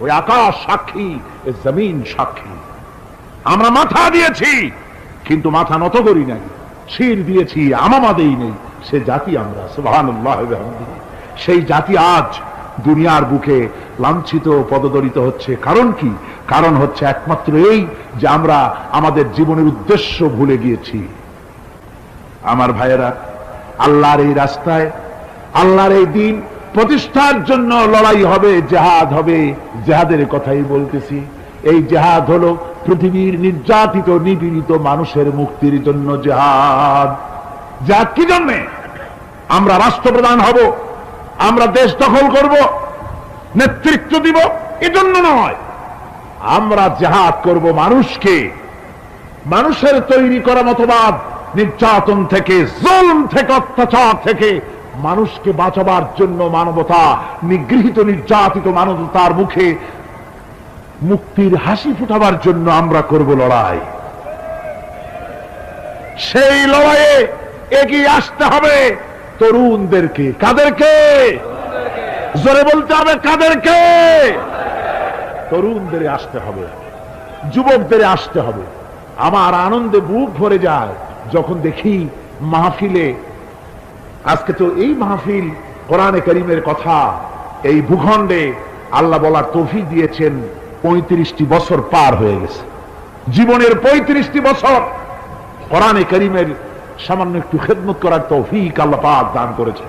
ওই আকাশ সাক্ষী, এ জমিন সাক্ষী, আমরা মাথা দিয়েছি কিন্তু মাথা নত করি নাই, শির দিয়েছি আমামা দেই নেই, সে জাতি আমরা। সুবহানাল্লাহ। সেই জাতি আজ দুনিয়ার বুকে লাঞ্ছিত, পদদলিত হচ্ছে। কারণ কি? কারণ হচ্ছে একমাত্র এই যে আমরা আমাদের জীবনের উদ্দেশ্য ভুলে গিয়েছি। আমার ভাইয়েরা, আল্লাহর এই রাস্তায়, আল্লাহর এই দিন প্রতিষ্ঠার জন্য লড়াই হবে, জেহাদ হবে। জেহাদের কথাই বলতেছি। এই জেহাদ হলো পৃথিবীর নির্যাতিত, নিপীড়িত মানুষের মুক্তির জন্য জেহাদ। জেহাদ কি জন্যে? আমরা রাষ্ট্রপ্রধান হব, আমরা দেশ দখল করব, নেতৃত্ব দিব, এজন্য নয়। আমরা জেহাদ করব মানুষকে, মানুষের তৈরি করা মতবাদ, নির্যাতন থেকে, জুলম থেকে, অত্যাচার থেকে মানুষকে বাঁচাবার জন্য, মানবতা নিগৃহীত, নির্যাতিত মানবতার মুখে মুক্তির হাসি ফুটাবার জন্য আমরা করব লড়াই। সেই লড়াইয়ে এগিয়ে আসতে হবে তরুণদেরকে। কাদেরকে? জোরে বলতে হবে, কাদেরকে? তরুণদের আসতে হবে, যুবকদের আসতে হবে। আমার আনন্দে বুক ভরে যায় যখন দেখি মাহফিলে, আজকে তো এই মাহফিল কোরআনে কারীমের কথা এই ভূখণ্ডে আল্লাহ বলার তৌফিক দিয়েছেন। 35টি বছর পার হয়ে গেছে, জীবনের 35টি বছর কোরআনে কারীমের সামান্য একটু খেদমত করার তৌফিক আল্লাহ পাক দান করেছে।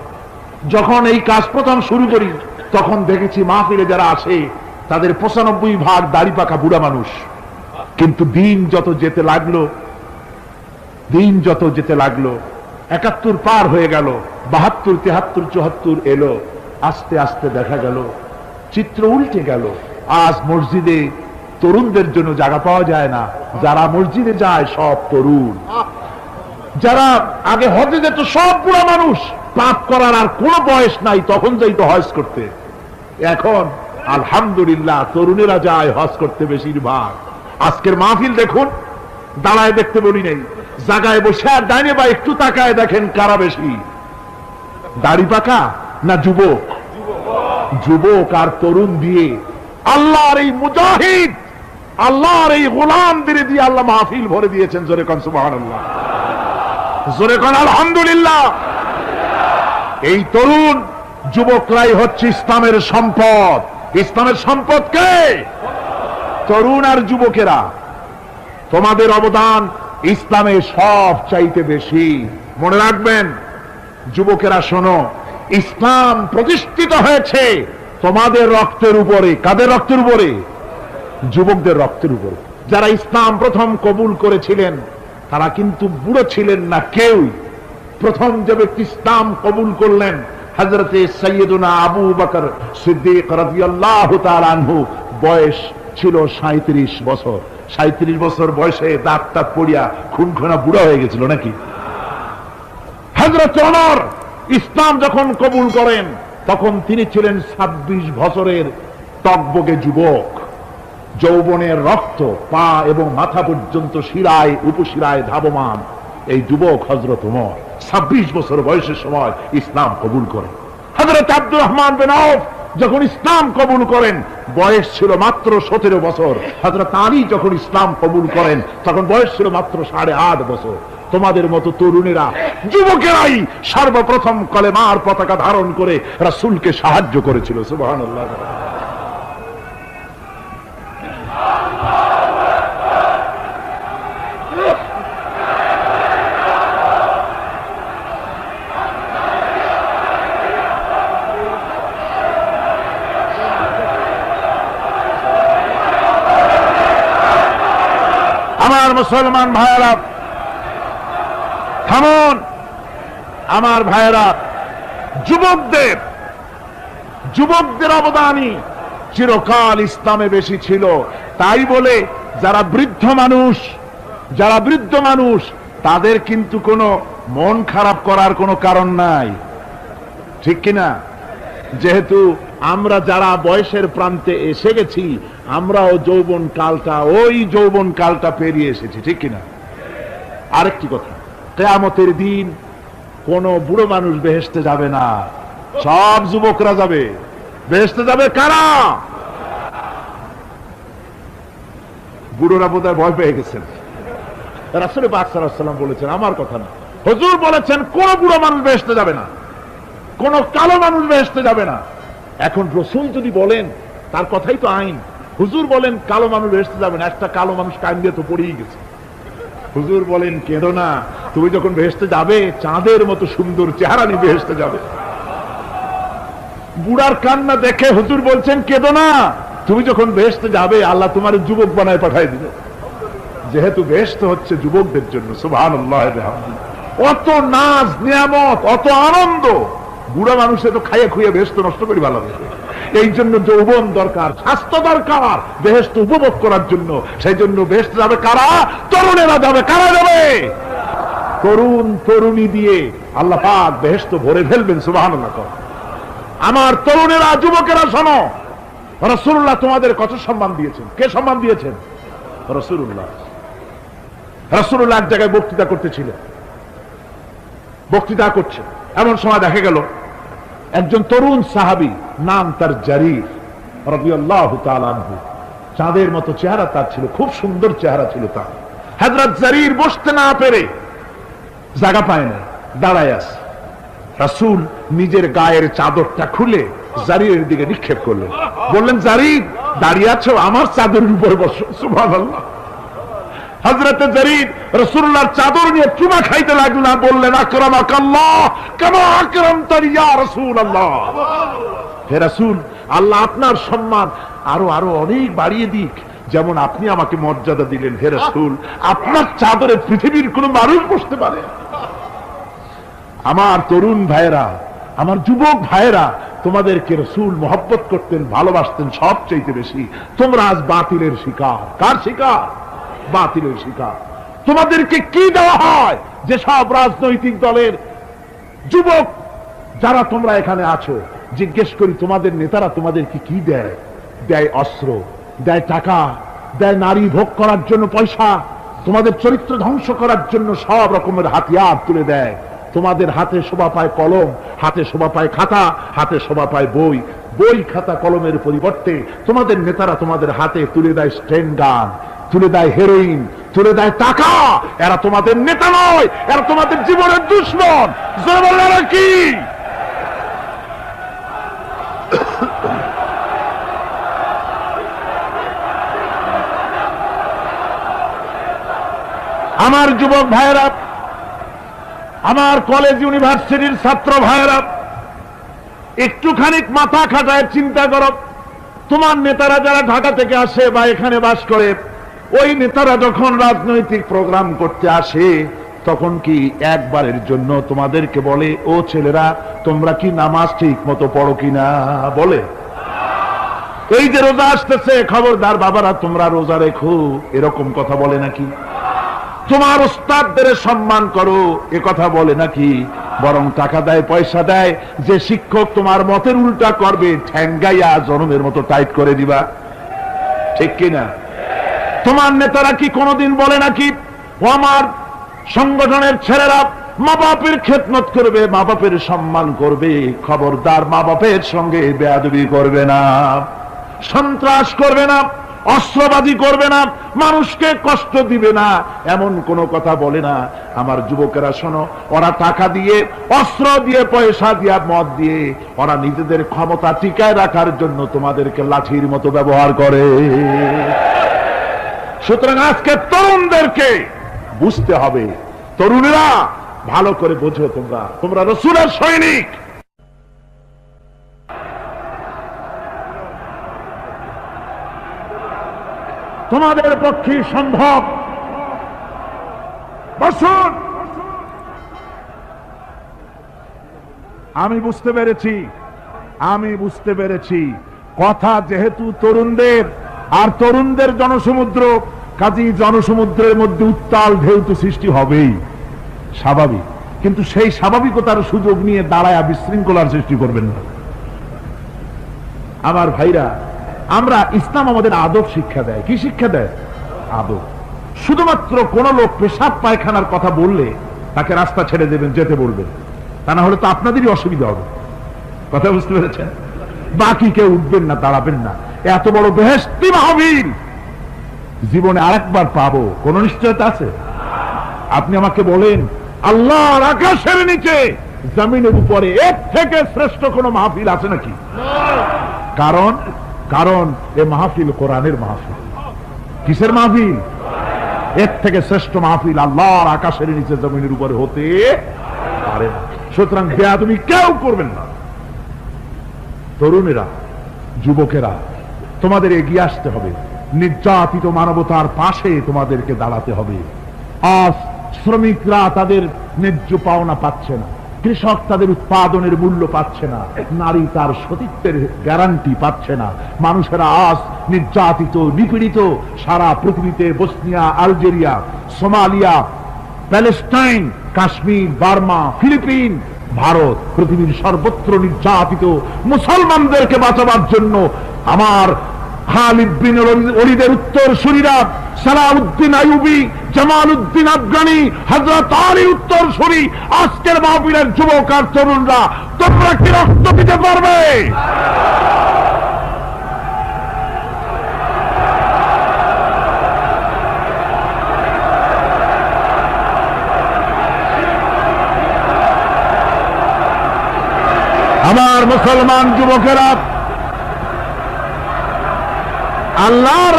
যখন এই কাজ প্রথম শুরু করি তখন দেখেছি মাহফিলে যারা আসে তাদের 95% দাড়ি পাকা বুড়া মানুষ। কিন্তু দিন যত যেতে লাগলো, 71 পার হয়ে গেল, 72, 73, 74 এলো, আস্তে আস্তে দেখা গেল চিত্র উল্টে গেল। আজ মসজিদে তরুণদের জন্য জায়গা পাওয়া যায় না। যারা মসজিদে যায় সব তরুণ। যারা আগে হজে যেত সব বুড়া মানুষ, পাপ করার আর কোন বয়স নাই, তখন যাইতো হজ করতে। এখন আলহামদুলিল্লাহ তরুণেরা যায় হজ করতে বেশিরভাগ। আজকের মাহফিল দেখুন, দাঁড়ায় দেখতে বলি নেই, জায়গায় বসে আর ডাইনে বা একটু তাকায় দেখেন কারা বেশি, দাড়ি পাকা না যুবক? যুবক আর তরুণ দিয়ে আল্লাহর এই মুজাহিদ, আল্লাহর এই গোলামদের দিয়ে আল্লাহ মাহফিল ভরে দিয়েছেন। জোরে কোন সুবহানাল্লাহ, জোরে কোন আলহামদুলিল্লাহ। এই তরুণ যুবকরাই হচ্ছে ইসলামের সম্পদ। ইসলামের সম্পদ কে? তরুণ আর যুবকেরা। তোমাদের অবদান ইসলামে সব চাইতে বেশি। মনে রাখবেন যুবকেরা, শোনো, ইসলাম প্রতিষ্ঠিত হয়েছে তোমাদের রক্তের উপরে। কাদের রক্তের উপরে? যুবকদের রক্তের উপরে। যারা ইসলাম প্রথম কবুল করেছিলেন তারা কিন্তু বুড়ো ছিলেন না কেউ, প্রথম যে ব্যক্তি ইসলাম কবুল করলেন হযরতে সাইয়্যিদুনা আবু বকর সিদ্দিক রাদিয়াল্লাহু তাআলা আনহু, বয়স ছিল 37 বছর। 37 বছর বয়সে দাঁত টাত পড়িয়া খুনখুনা বুড়া হয়ে গেছিল নাকি? হযরত ওমর ইসলাম যখন কবুল করেন তখন তিনি ছিলেন 26 বছরের টকবগে যুবক, যৌবনের রক্ত পা এবং মাথা পর্যন্ত শিরায় উপশিরায় ধাবমান এই যুবক হযরত ওমর 26 বছর বয়সের সময় ইসলাম কবুল করেন। হযরত আব্দুর রহমান বিন আউফ যখন ইসলাম কবুল করেন বয়স ছিল মাত্র 17 বছর। হযরত আলী যখন ইসলাম কবুল করেন তখন বয়স ছিল মাত্র 8.5 বছর। তোমাদের মতো তরুণেরা, যুবকেরাই সর্বপ্রথম কলেমার পতাকা ধারণ করে রাসূলকে সাহায্য করেছিল। সুবহানাল্লাহ। আমার মুসলমান ভাইয়েরা থামুন, আমার ভাইয়েরা, যুবকদের অবদানই চিরকাল ইসলামে বেশি ছিল। তাই বলে যারা বৃদ্ধ মানুষ তাদের কিন্তু কোনো মন খারাপ করার কোনো কারণ নাই, ঠিক কিনা? যেহেতু আমরা যারা বয়সের প্রান্তে এসে গেছি আমরাও যৌবন কালটা পেরিয়ে এসেছি, ঠিক কিনা? আরেকটি কথা, কিয়ামতের দিন কোন বুড়ো মানুষ বেহেশতে যাবে না, সব যুবকরা যাবে। বেহেশতে যাবে কারা? বুড়োরা বোধহয় ভয় পেয়ে গেছেন। রাসূল পাক সাল্লাল্লাহু আলাইহি ওয়াসাল্লাম বলেছেন, আমার কথা না, হুজুর বলেছেন কোন বুড়ো মানুষ বেহেশতে যাবে না, কোন কালো মানুষ বেহেশতে যাবে না। এখন রাসূল যদি বলেন তার কথাই তো আইন। হুজুর বলেন কালো মানুষ বেহেশতে যাবে না, একটা কালো মানুষ কান দিয়ে তো পড়েই গেছে। হুজুর বলেন কেঁদো না, তুমি যখন বেহেশতে যাবে চাঁদের মতো সুন্দর চেহারা নিয়ে বেহেশতে যাবে। বুড়ার কান্না দেখে হুজুর বলছেন কেঁদো না, তুমি যখন বেহেশতে যাবে আল্লাহ তোমার যুবক বানায় পাঠায় দিবে। যেহেতু বেহেশত হচ্ছে যুবকদের জন্য, সুবহানাল্লাহ। অত নাজ নিয়ামত, অত আনন্দ, বুড়া মানুষে তো খাইয়ে খুইয়ে বেহেশত নষ্ট করি ভালো লাগে। এই জন্য যৌবন দরকার, স্বাস্থ্য দরকার বেহেশত উপভোগ করার জন্য। সেই জন্য বেহেশতে যাবে কারা? তরুণেরা যাবে। কারা যাবে? তরুণ তরুণী দিয়ে আল্লাহ পাক বেহেশত ভরে ফেলবেন। সুবহানাল্লাহ। আমার তরুণেরা, যুবকেরা শোনো, রাসূলুল্লাহ তোমাদের কত সম্মান দিয়েছেন। কে সম্মান দিয়েছেন? রাসূলুল্লাহ। রাসূলুল্লাহ এক জায়গায় বক্তৃতা করতেছিলেন, বক্তৃতা করছে, এমন সময় দেখা গেল একজন তরুণ সাহাবী, নাম তার জারীর রাদিয়াল্লাহু তাআলা আনহু, চাঁদের মতো চেহারা তার ছিল, খুব সুন্দর চেহারা ছিল তার। হযরত জারীর বসতে না পেরে জায়গা পায় না, দাঁড়ায় আছে। রাসূল নিজের গায়ের চাদরটা খুলে জারীরের দিকে নিক্ষেপ করলেন, বললেন জারীর দাঁড়িয়ে আছো, আমার চাদরের উপর বসো। সুবহানাল্লাহ। হযরত জারীর রাসূলুল্লাহর চাদর নিয়ে চুমা খাইতে লাগলেন, বললেন আকরামাকাল্লাহ কামা আকরামতানি ইয়া রাসূলুল্লাহ। হে রাসূল, আল্লাহ আপনার সম্মান আরো অনেক বাড়িয়ে দিক, যেমন আপনি আমাকে মর্যাদা দিলেন। হে রাসূল, আপনার চাদরে পৃথিবীর কোন মানুষ বসতে পারে? আমার তরুণ ভাইয়েরা, আমার যুবক ভাইয়েরা, তোমাদেরকে রাসূল মহব্বত করতেন, ভালোবাসতেন সবচেয়ে বেশি। তোমরা আজ বাতিলের শিকার। কার শিকার? বাতিলের শিকার। তোমাদেরকে কি দেওয়া হয়? যে সব রাজনৈতিক দলের যুবক যারা তোমরা এখানে আছো, জিজ্ঞেস করি তোমাদের নেতারা তোমাদেরকে কি দেয়? দেয় অস্ত্র, দেয় টাকা, দেয় নারী ভোগ করার জন্য পয়সা, তোমাদের চরিত্র ধ্বংস করার জন্য সব রকমের হাতিয়ার তুলে দেয়। তোমাদের হাতে শোভা পায় কলম, হাতে শোভা পায় খাতা, হাতে শোভা পায় বই। বই খাতা কলমের পরিবর্তে তোমাদের নেতারা তোমাদের হাতে তুলে দেয় স্ট্যান্ড গান, তুলে দেয় হেরোইন, তুলে দেয় টাকা। এরা তোমাদের নেতা নয়, এরা তোমাদের জীবনের দুশমন। জোরে বললেন কি? আমার যুবক ভাইয়েরা, আমার কলেজ ইউনিভার্সিটির ছাত্র ভাইয়েরা, একটুখানি মাথা খাটায় চিন্তা করো। তোমার নেতারা যারা ঢাকা থেকে আসে বা এখানে বাস করে, ওই নেতারা যখন রাজনৈতিক প্রোগ্রাম করতে আসে তখন কি একবারের জন্য তোমাদেরকে বলে, ও ছেলেরা তোমরা কি নামাজ ঠিক মতো পড়ো কিনা? বলে? এই যে রোজা আসতেছে, খবরদার বাবারা তোমরা রোজা রেখো, এরকম কথা বলে নাকি? তোমার উস্তাদদের সম্মান করো, এ কথা বলে নাকি? বরং টাকা দেয়, পয়সা দেয়, যে শিক্ষক তোমার মতের উল্টা করবে ঠ্যাঙ্গাইয়া জনমের মতো টাইট করে দিবা, ঠিক কিনা? তোমার নেতারা কি কোনোদিন বলে নাকি, ও আমার সংগঠনের ছেলেরা মা বাপের খেদমত করবে, মা বাপের সম্মান করবে, খবরদার মা বাপের সঙ্গে বেয়াদবি করবে না, সন্ত্রাস করবে না, অস্ত্রবাজি করবে না, মানুষকে কষ্ট দিবে না, এমন কোনো কথা বলে না? আমার যুবকেরা শোনো, ওরা টাকা দিয়ে, অস্ত্র দিয়ে, পয়সা দিয়ে, মদ দিয়ে ওরা নিজেদের ক্ষমতা টিকায় রাখার জন্য তোমাদেরকে লাঠির মতো ব্যবহার করে। সুতরাং আজকে তরুণদেরকে বুঝতে হবে, তরুণেরা ভালো করে বোঝো, তোমরা রাসূলের সৈনিক। তোমাদের পক্ষে সম্ভব। বসুন। আমি বুঝতে পেরেছি কথা যেহেতু তরুণদের, আর তরুণদের জনসমুদ্র, কাজেই জনসমুদ্রের মধ্যে উত্তাল ঢেউ তো সৃষ্টি হবেই, স্বাভাবিক। কিন্তু সেই স্বাভাবিকতার সুযোগ নিয়ে দাঁড়ায় বিশৃঙ্খলার সৃষ্টি করবেন না। আমার ভাইরা, আমরা ইসলাম আমাদের আদব শিক্ষা দেয়। কি শিক্ষা দেয়? আদব। শুধুমাত্র কোন লোক পেশাব পায়খানার কথা বললে তাকে রাস্তা ছেড়ে দেবেন, যেতে বলবেন, তা না হলে তো আপনাদেরই অসুবিধা হবে। কথা বুঝতে পেরেছেন? বাকি কেউ উঠবেন না, দাঁড়াবেন না। এত বড় বেহেশতি মাহফিল জীবনে আরেকবার পাবো কোন নিশ্চয়তা আছে? আপনি আমাকে বলেন, আল্লাহর আকাশের নিচে, জমিনের উপরে এর থেকে শ্রেষ্ঠ কোন মাহফিল আছে নাকি? কারণ এ মাহফিল কোরআনের মাহফিল। কিসের মাহফিল? এর থেকে শ্রেষ্ঠ মাহফিল আল্লাহর আকাশের নিচে, জমিনের উপরে হতে পারে না। সুতরাং বেয়াদবি কেউ করবেন না। তরুণেরা, যুবকেরা, তোমাদের এগিয়ে আসতে হবে। নির্যাতিত মানবতার পাশে তোমাদেরকে দাঁড়াতে হবে। আজ শ্রমিকরা তাদের ন্যায্য পাওনা পাচ্ছে না, কৃষক তাদের উৎপাদনের মূল্য পাচ্ছে না, নারী তার সতীত্বের গ্যারান্টি পাচ্ছে না। মানুষেরা আজ নির্যাতিত, নিপীড়িত। সারা পৃথিবীতে Bosnia, Algeria, Somalia, Palestine, Kashmir, Burma, Philippines, Bharat, পৃথিবীর সর্বত্র নির্যাতিত মুসলমানদেরকে বাঁচাবার জন্য আমার খালিদ বিন ওলীদের উত্তরসূরিরা, সালাউদ্দিন আইয়ুবী, জামালউদ্দিন আফগানি, হযরত আলী উত্তরসূরি, আজকের মাহফিলের যুবক আর তরুণরা, তোমরা কি রক্ত দিতে পারবে? আমার মুসলমান যুবকেরা, আল্লাহর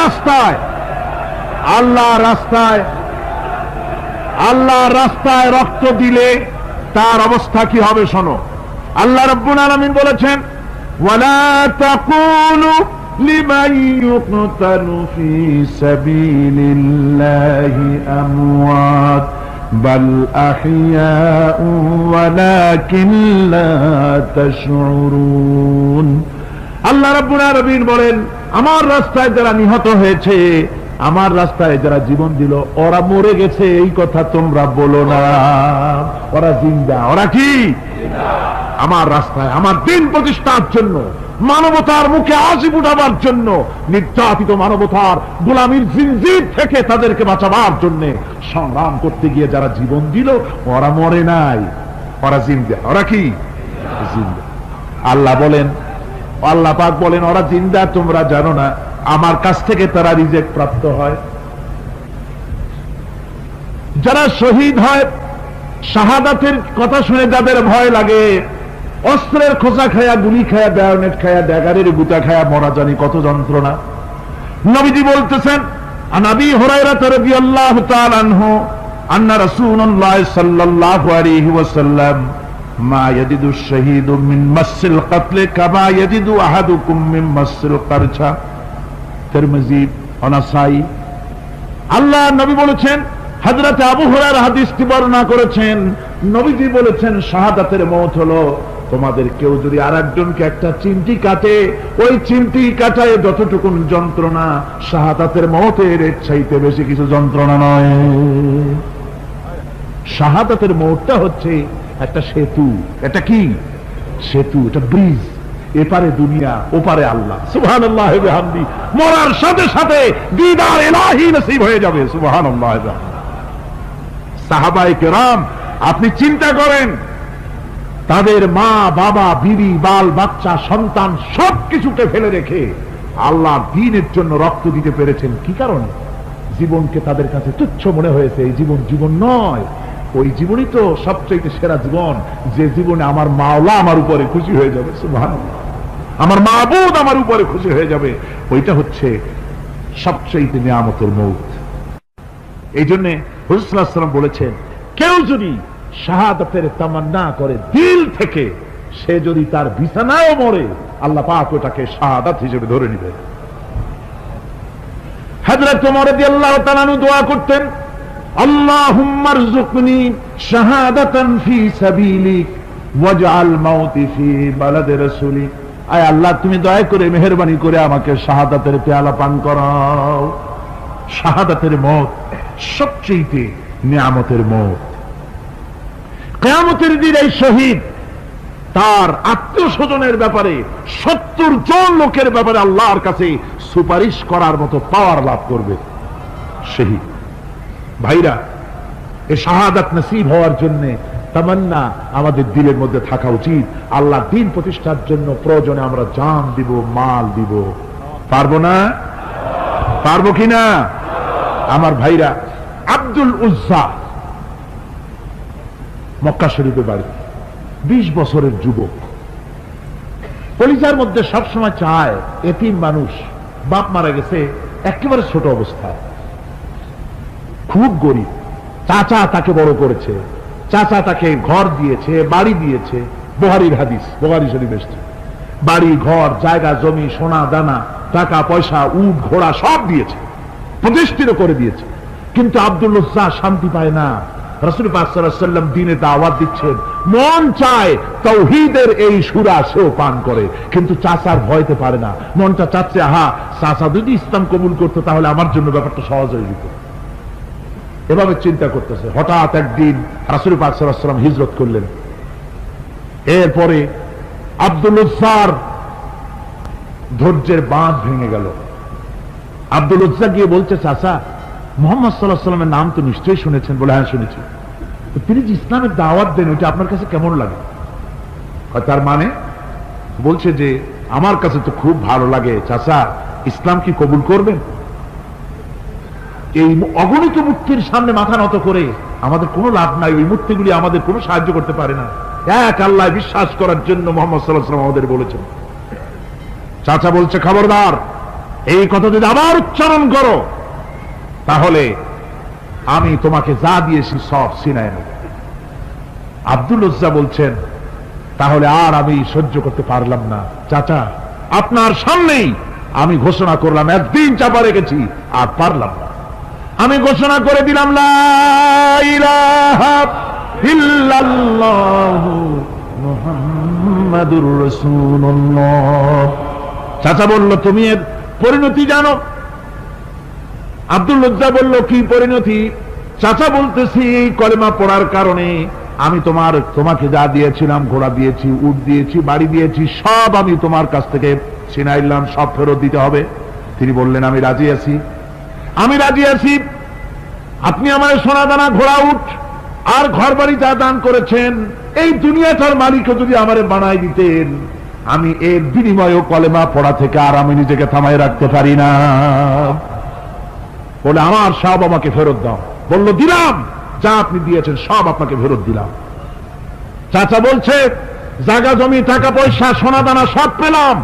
রাস্তায় রক্ত দিলে তার অবস্থা কি হবে শোনো। আল্লাহ রাব্বুল আলামিন বলেছেন, ওয়ালা তাকুলু লিমান ইউকতালু ফি সাবিলিল্লাহি আমওয়াত বাল আহইয়াউ ওয়ালাকিন লা তাশউরুন। আল্লাহ রাব্বুল আলামিন বলেন, আমার রাস্তায় যারা নিহত হয়েছে, আমার রাস্তায় যারা জীবন দিল, ওরা মরে গেছে এই কথা তোমরা বলো না, ওরা জিন্দা। ওরা কি? আমার রাস্তায়, আমার দিন প্রতিষ্ঠার জন্য, মানবতার মুখে হাসি ফুটাবার জন্য, নির্যাতিত মানবতার গোলামীর জিনজির থেকে তাদেরকে বাঁচাবার জন্য সংগ্রাম করতে গিয়ে যারা জীবন দিল, ওরা মরে নাই, ওরা জিন্দা। ওরা কি? জিন্দা। আল্লাহ পাক বলেন, ওরা জিন্দা তোমরা জানো না, আমার কাছ থেকে তারা রিজেক্ট প্রাপ্ত হয়। যারা শহীদ হয়, শাহাদাতের কথা শুনে যাদের ভয় লাগে, অস্ত্রের খোঁচা খায়া, গুলি খায়া, বায়োনেট খায়া, ড্যাগারের গুতা খায়া মরা, জানি কত যন্ত্রণা। নবীজি বলতেছেন, আন আবি হুরায়রা রাদিয়াল্লাহু তাআলা আনহু আন্না রাসূলুল্লাহ সাল্লাল্লাহু আলাইহি ওয়াসাল্লাম মা ইয়াজিদু শাহীদু মিন মাসিল কাতল কামা ইয়াজিদু আহাদুকুম মিন মাসিল কারছা। তিরমিজি ও নাসাই। আল্লাহ নবী বলেছেন, হযরত আবু হুরায়রা হাদিসটি বর্ণনা করেছেন, নবীজি বলেছেন শাহাদাতের মওত হলো তোমাদের কেউ যদি আরেকজনকে একটা চিমটি কাটে, ওই চিমটি কাটায় যতটুকু যন্ত্রণা, শাহাদাতের মওতের এর চাইতে বেশি কিছু যন্ত্রণা নয়। শাহাদাতের মওতটা হচ্ছে একটা সেতু। এটা কি সেতু? এটা ব্রিজ। এপারে দুনিয়া, ওপারে আল্লাহ। সুবহানাল্লাহ ওয়া বিহামদি। মরার সাথে সাথে দিদার ইলাহি নসিব হয়ে যাবে। সুবহানাল্লাহ ওয়া বিহামদি। সাহাবায়ে কেরাম, আপনি চিন্তা করেন, তাদের মা বাবা বিবি বাল বাচ্চা সন্তান সবকিছুকে ফেলে রেখে আল্লাহ দ্বীনের জন্য রক্ত দিতে পেরেছেন। কি কারণে? জীবনকে তাদের কাছে তুচ্ছ মনে হয়েছে। এই জীবন জীবন নয়, ওই জীবনই তো সবচেয়ে সেরা জীবন, যে জীবনে আমার মাওলা আমার উপরে খুশি হয়ে যাবে। সুবহানাল্লাহ, আমার মাবুদ আমার উপরে খুশি হয়ে যাবে। ওইটা হচ্ছে সবচেয়ে নিয়ামতের মওত। এই জন্য হুজুর সাল্লাল্লাহু আলাইহি ওয়াসাল্লাম বলেছেন, কেউ যদি শাহাদাতের তামান্না করে দিল থেকে, সে যদি তার বিছানায়ও মরে, আল্লাহ পাক ওটাকে শাহাদাত হিসেবে ধরে নেবেন। হযরত ওমর রাদিয়াল্লাহু তাআলা আনহু দোয়া করতেন, আল্লাহুম্মা রযুকনি শাহাদাতান ফি সাবিলিক ওয়াজআল মাউতি ফি বালাদি রাসূলিক। আয় আল্লাহ, তুমি দয়া করে মেহেরবানি করে আমাকে শাহাদাতের পেয়ালা পান করাও। শাহাদাতের মওত সবচেয়ে নিয়ামতের মওত। কিয়ামতের দিন এই শহীদ তার আত্মীয় স্বজনের ব্যাপারে 70 জন লোকের ব্যাপারে আল্লাহর কাছে সুপারিশ করার মতো পাওয়ার লাভ করবে। শহীদ ভাইরা, এই শাহাদাত নসিব হওয়ার জন্য তামান্না আমাদের দিলের মধ্যে থাকা উচিত। আল্লাহ দ্বীন প্রতিষ্ঠার জন্য প্রয়োজনে আমরা জান দিব, মাল দিব। পারবো না? পারবো কিনা? আমার ভাইরা, আব্দুল উজ্জা মক্কা শরীফে বাড়ি, 20 বছরের যুবক। কলিজার মধ্যে সবসময় চায়, এতিম মানুষ, বাপ মারা গেছে, একেবারে ছোট অবস্থায়, খুব গরিব। চাচা তাকে বড় করেছে, চাচা তাকে ঘর দিয়েছে, বাড়ি দিয়েছে। বুখারীর হাদিস, বুখারী শরীফ এসেছে। বাড়ি ঘর জায়গা জমি সোনা দানা টাকা পয়সা উট ঘোড়া সব দিয়েছে, প্রতিষ্ঠিত করে দিয়েছে। কিন্তু আব্দুল উজ্জা শান্তি পায় না। রাসূল পাক সাল্লাল্লাহু আলাইহি ওয়াসাল্লাম দ্বীনে দাওয়াত দিচ্ছেন, মন চায় তাওহীদের এই সূরা সেও পান করে, কিন্তু চাচার ভয়তে পারে না। মনটা চাচ্ছে, আহা, চাচা যদি ইসলাম কবুল করতো তাহলে আমার জন্য ব্যাপারটা সহজ হয়ে যেত। এভাবে চিন্তা করতেছে। হঠাৎ একদিন রাসূল পাক সাল্লাল্লাহু আলাইহি ওয়াসাল্লাম হিজরত করলেন। এরপরে আব্দুল উজ্জার ধৈর্যের বাঁধ ভেঙে গেল। আব্দুল উজ্জা গিয়ে বলছে, চাচা, মুহাম্মদ সাল্লাল্লাহু আলাইহি ওয়াসাল্লামের নাম তো নিশ্চয়ই শুনেছেন। বলে, হ্যাঁ শুনেছি। তিনি যে ইসলামের দাওয়াত দেন, ওইটা আপনার কাছে কেমন লাগে? তার মানে বলছে যে আমার কাছে তো খুব ভালো লাগে। চাচা, ইসলাম কি কবুল করবেন? এই অগণিত মূর্তির সামনে মাথা নত করে আমাদের কোনো লাভ নাই। ওই মূর্তিগুলি আমাদের কোনো সাহায্য করতে পারে না। এক আল্লাহ বিশ্বাস করার জন্য মুহাম্মদ সাল্লাল্লাহু আলাইহি ওয়াসাল্লাম আমাদের বলেছেন। চাচা বলছে, খবরদার, এই কথা যদি আবার উচ্চারণ করো তাহলে আমি তোমাকে যা দিয়েছি সব ছিনায় নেব। আব্দুল উজ্জা বলছেন, তাহলে আর আমি সহ্য করতে পারলাম না। চাচা, আপনার সামনেই আমি ঘোষণা করলাম, একদিন চাপা রেখেছি, আর পারলাম না। আমি ঘোষণা করে দিলাম, লা ইলাহা ইল্লাল্লাহু মুহাম্মাদুর রাসূলুল্লাহ। চাচা বলল, তুমি এর পরিণতি জানো? আব্দুল উজ্জা বলল, কি পরিণতি? চাচা বলতেছি, এই কলেমা পড়ার কারণে আমি তোমাকে যা দিয়েছিলাম, ঘোড়া দিয়েছি, উট দিয়েছি, বাড়ি দিয়েছি, সব আমি তোমার কাছ থেকে ছিনাইলাম, সব ফেরত দিতে হবে। তিনি বললেন, আমি রাজি আছি, আমি রাজি আছি। আপনি আমার সোনা দানা ঘোড়া উট আর ঘর বাড়ি যা দান করেছেন, এই দুনিয়াটার মালিকও যদি আমারে বানাই দিতেন, আমি এর বিনিময়ে কলেমা পড়া থেকে আর আমি নিজেকে থামাই রাখতে পারি না। বলে, আমার সব আমাকে ফেরত দাও। বলল, দিলাম, যা আপনি দিয়েছেন সব আপনাকে ফেরত দিলাম। চাচা বলছে, জায়গা জমি টাকা পয়সা সোনা দানা সব পেলাম,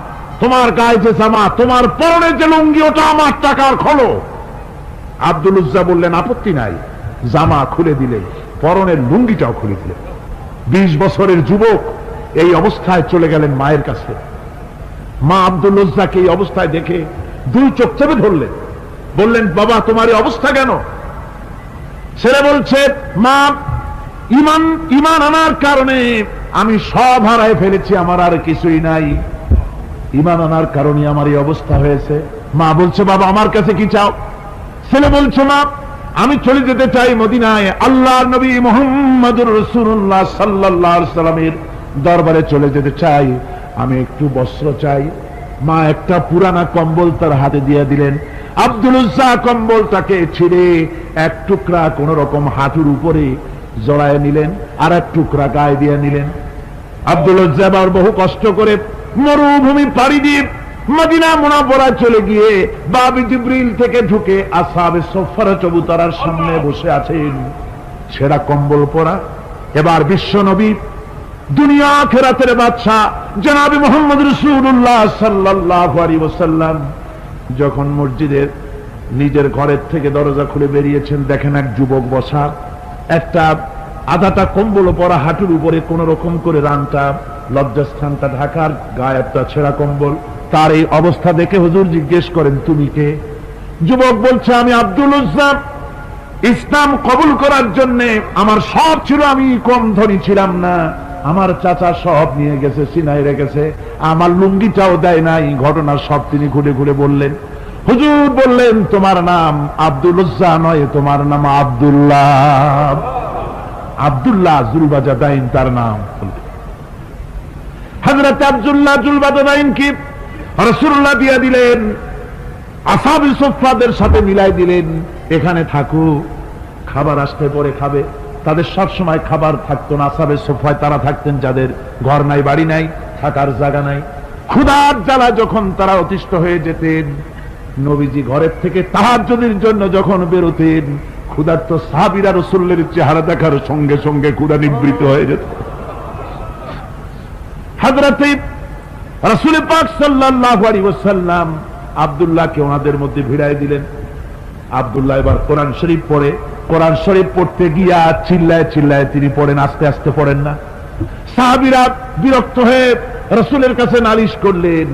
তোমার গায়ে যে জামা, তোমার পরনে যে লুঙ্গি, ওটা আমার টাকার খোলো। আব্দুল উজ্জা বললেন, আপত্তি নাই, জামা খুলে দিলেন, পরনের লুঙ্গিটাও খুলে দিলেন। 20 বছরের যুবক এই অবস্থায় চলে গেলেন মায়ের কাছে। মা আব্দুল উজ্জাকে এই অবস্থায় দেখে 2 চোখ চেপে ধরলেন, বললেন, বাবা, তোমার এই অবস্থা কেন? ছেলে বলছে, মা ইমান আনার কারণে আমি সব হারাই ফেলেছি, আমার আর কিছুই নাই, ইমান আনার কারণে আমার এই অবস্থা হয়েছে। মা বলছে, বাবা আমার কাছে কি চাও? ছেলে বলছে, মা আমি চলে যেতে চাই মদিনায়, আল্লাহর নবী মুহাম্মদুর রাসূলুল্লাহ সাল্লাল্লাহু আলাইহি সাল্লামের দরবারে চলে যেতে চাই, আমি একটু বস্ত্র চাই। মা একটা পুরানা কম্বল তার হাতে দিয়ে দিলেন। আব্দুল উজ্জা কম্বলটাকে ছিঁড়ে এক টুকরা কোন রকম হাঁটুর উপরে জড়ায় নিলেন, আর এক টুকরা গায়ে দিয়ে নিলেন। আব্দুল উজ্জা আবার বহু কষ্ট করে মরুভূমি পাড়ি দিয়ে মদিনা মুনাওয়ারায় চলে গিয়ে বাবি জিবরিল থেকে ঢুকে আসহাবে সুফফার চবুতরার সামনে বসে আছেন, ছেঁড়া কম্বল পরা। এবার বিশ্ব নবী, দুনিয়া আখিরাতের বাদশা জনাবে মুহাম্মদ রাসূলুল্লাহ সাল্লাল্লাহু আলাইহি ওয়াসাল্লাম যখন মসজিদের নিজের ঘরের থেকে দরজা খুলে বেরিয়েছেন, দেখেন এক যুবক বসা, একটা আধাটা কম্বল পরা, হাঁটুর উপরে কোন রকম করে রানটা লজ্জাস্থানটা ঢাকার, গায়ে একটা ছেঁড়া কম্বল। তার এই অবস্থা দেখে হুজুর জিজ্ঞেস করেন, তুমি কে? যুবক বলছে, আমি আব্দুল উজ্জা। ইসলাম কবুল করার জন্য আমার সব ছিল, আমি কম ধনী ছিলাম না, আমার চাচা সব নিয়ে গেছে, সিনাই রেখেছে, আমার লুঙ্গিটাও দেয় নাই। ঘটনা সব তিনি ঘুরে ঘুরে বললেন। হুজুর বললেন, তোমার নাম আব্দুল উজ্জা নয়, তোমার নাম আব্দুল্লাহ। আব্দুল্লাহ জুলবাজাদাইন তার নাম। হযরত আব্দুল্লাহ জুলবাজাদাইন কি রাসূলুল্লাহ দিয়ে দিলেন, আসহাবে সুফফাদের সাথে মিলাই দিলেন, এখানে থাকো, খাবার আসতে পরে খাবে। তাদের সব সময় খাবার থাকতো না। আসহাবে সুফফায় তারা থাকতেন যাদের ঘর নাই, বাড়ি নাই, থাকার জায়গা নাই। ক্ষুধার জ্বালা যখন তারা অতিষ্ঠ হয়ে যেতেন, নবীজি ঘরের থেকে তাহাজ্জুদের জন্য যখন বেরোতেন, ক্ষুধার্ত সাহাবীরা রাসূলের চেহারা দেখার সঙ্গে সঙ্গে ক্ষুধা নিবৃত্ত হয়ে যেত। হযরত রাসূল পাক সাল্লাল্লাহু আলাইহি ওয়াসাল্লাম আব্দুল্লাহকে ওনাদের মধ্যে ভিড়াই দিলেন। আব্দুল্লাহ এবার কোরআন শরীফ পড়ে, কোরআন শরীফ পড়তে গিয়া চিল্লায় চিল্লায় তিনি পড়েন, আস্তে আস্তে পড়েন না। সাহাবীরা বিরক্ত হয়ে রাসূলের কাছে নালিশ করলেন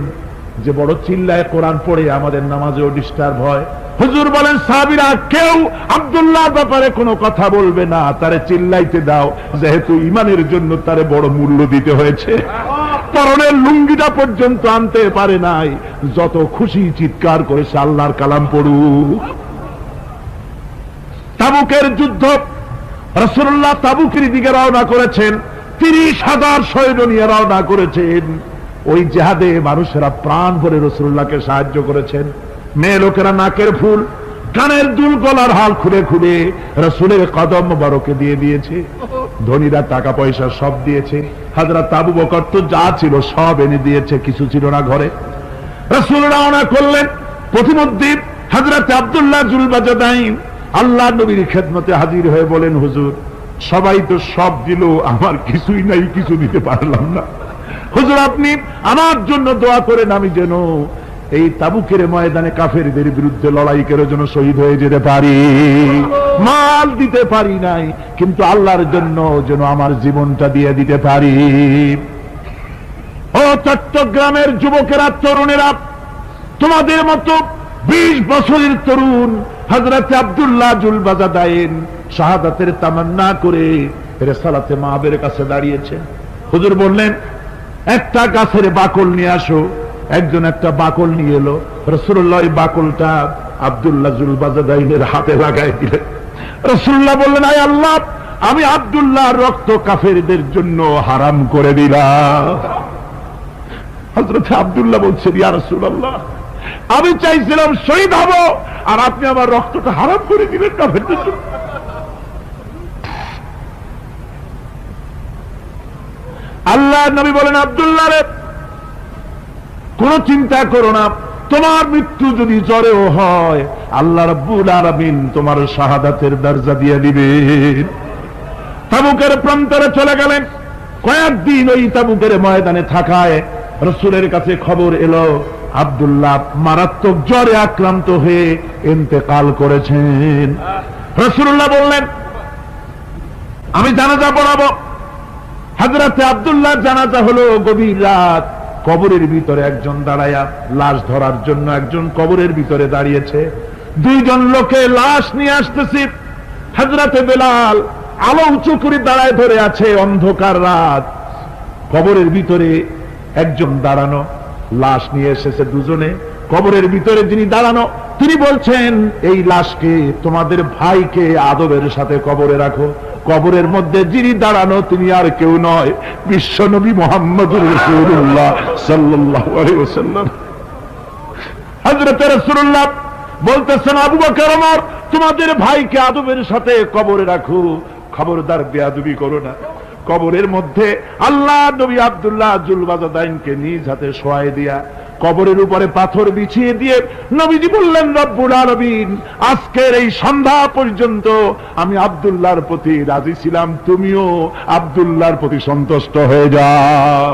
যে বড় চিল্লায় কোরআন পড়ে, আমাদের নামাজেও ডিস্টার্ব হয়। হুজুর বলেন, সাহাবীরা কেউ আব্দুল্লাহর ব্যাপারে কোনো কথা বলবে না, তারে চিল্লাইতে দাও, যেহেতু ঈমানের জন্য তারে বড় মূল্য দিতে হয়েছে। পরনের লুঙ্গিটা পর্যন্ত আনতে পারে নাই, যত খুশি চিৎকার করেছে আল্লাহর কালাম পড়ুক। তাবুকের যুদ্ধ, রাসূলুল্লাহ তাবুকের দিকে রওনা করেছেন, 30,000 সৈন্য নিয়ে রওনা করেছেন। ওই জিহাদে মানুষেরা প্রাণ ভরে রাসূলুল্লাহকে সাহায্য করেছেন। মেয়ে লোকেরা নাকের ফুল, কানের দুল, গলার হাল খুলে খুলে রাসূলের কদম মোবারকে দিয়ে দিয়েছে। ধনীরা টাকা পয়সা সব দিয়েছে। হযরত আবু বকর তো যা ছিল সব এনে দিয়েছে, কিছু ছিল না ঘরে। রাসূল রওনা করলেন। প্রতিমধ্যে হযরত আব্দুল্লাহ জুলবাজাদাইন আল্লাহ নবীর খেদমতে হাজির হয়ে বলেন, হুজুর সবাই তো সব দিল, আমার কিছুই নাই, কিছু দিতে পারলাম না। হুজুর আপনি আমার জন্য দোয়া করেন, আমি যেন এই তাবুকের ময়দানে কাফেরদের বিরুদ্ধে লড়াই করে যেন শহীদ হয়ে যেতে পারি। মাল দিতে পারি নাই, কিন্তু আল্লাহর জন্য যেন আমার জীবনটা দিয়ে দিতে পারি। ও চট্টগ্রামের যুবকেরা, তরুণেরা, তোমাদের মতো 20 বছরের তরুণ হযরত আব্দুল্লাহ জুলবাজাদাইন শাহাদাতের তামান্না করে রিসালাতে মাহবের কাছে দাঁড়িয়েছে। হুজুর বললেন, একটা গাছের বাকল নিয়ে আসো। একজন একটা বাকল নিয়ে এলো। রাসূলুল্লাহ এই বাকলটা আব্দুল্লাহ জুলবাজাদাইনের হাতে লাগাই দিলেন। রাসূলুল্লাহ বললেন, আয় আল্লাহ, আমি আব্দুল্লাহর রক্ত কাফেরদের জন্য হারাম করে দিলাম। হযরত আব্দুল্লাহ বলছেন, ইয়া রাসূলুল্লাহ, আমি চাইছিলাম শহীদ হব, আর আপনি আমার রক্তটা হারাম করে দিলেন কাফেরদের জন্য। আল্লাহ নবী বলেন, আব্দুল্লাহ রে, কোন চিন্তা করো না, তোমার মৃত্যু যদি জ্বরেও হয়, আল্লাহ রাব্বুল আলামিন তোমার শাহাদাতের দরজা দিয়ে দিবেন। তাবুকের প্রান্তরে চলে গেলেন। কয়েকদিন ওই তাবুকের ময়দানে থাকায় রাসূলের কাছে খবর এলো, আব্দুল্লাহ মারাত্মক জ্বরে আক্রান্ত হয়ে ইন্তেকাল করেছেন। রাসূলুল্লাহ বললেন, আমি জানাজা পড়াবো। হযরত আব্দুল্লাহ জানাজা হলো গভীর রাত। কবরের ভিতরে একজন দাঁড়ায়া লাশ ধরার জন্য একজন কবরের ভিতরে দাঁড়িয়েছে। 2 জন লোকে লাশ নিয়ে আসতেছে। হযরতে বেলাল আলো উঁচু করে দাঁড়ায় ধরে আছে, অন্ধকার রাত, কবরের ভিতরে একজন দাঁড়ানো, লাশ নিয়ে এসেছে দুজনে, কবরের ভিতরে যিনি দাঁড়ানো তিনি বলছেন, এই লাশকে তোমাদের ভাইকে আদবের সাথে কবরে রাখো। কবরের মধ্যে যিনি দাঁড়ানো তিনি আর কেউ নয়, বিশ্বনবী মুহাম্মদুর রাসূলুল্লাহ সাল্লাল্লাহু আলাইহি ওয়াসাল্লাম। হযরত রাসূলুল্লাহ বলতেছেন, আবু বকর ওমর, তোমাদের ভাইকে আদবের সাথে কবরে রাখো, খবরদার বেয়াদবি করো না। কবরের মধ্যে আল্লাহ নবী আব্দুল্লাহ জুলবাজাদাইনকে নিজ হাতে শোয়াই দিয়া কবরের উপরে পাথর বিছিয়ে দিয়ে নবীজি বললেন, রব্বুল আলামিন, আজকের এই সন্ধ্যা পর্যন্ত আমি আব্দুল্লাহর প্রতি রাজি ছিলাম, তুমিও আব্দুল্লাহর প্রতি সন্তুষ্ট হয়ে যাও।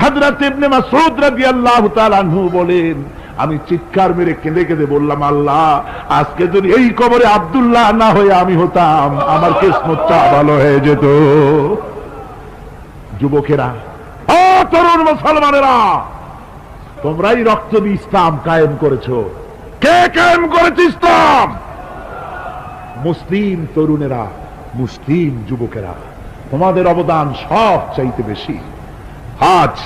হযরত ইবনে মাসউদ রাদিয়াল্লাহু তাআলা আনহু বলেন, আমি চিৎকার মেরে কেঁদে কেঁদে বললাম, আল্লাহ, আজকে যদি এই কবরে আব্দুল্লাহ না হয়ে আমি হতাম, আমার কিসমতটা ভালো হয়ে যেত। যুবকেরা, ও তরুণ মুসলমানেরা, তোমরাই রক্ত দিয়ে ইসলাম কায়েম করেছো। কে কায়েম করেছে ইসলাম? মুসলিম তরুণেরা, মুসলিম যুবকেরা, তোমাদের অবদান সব চাইতে বেশি। আজ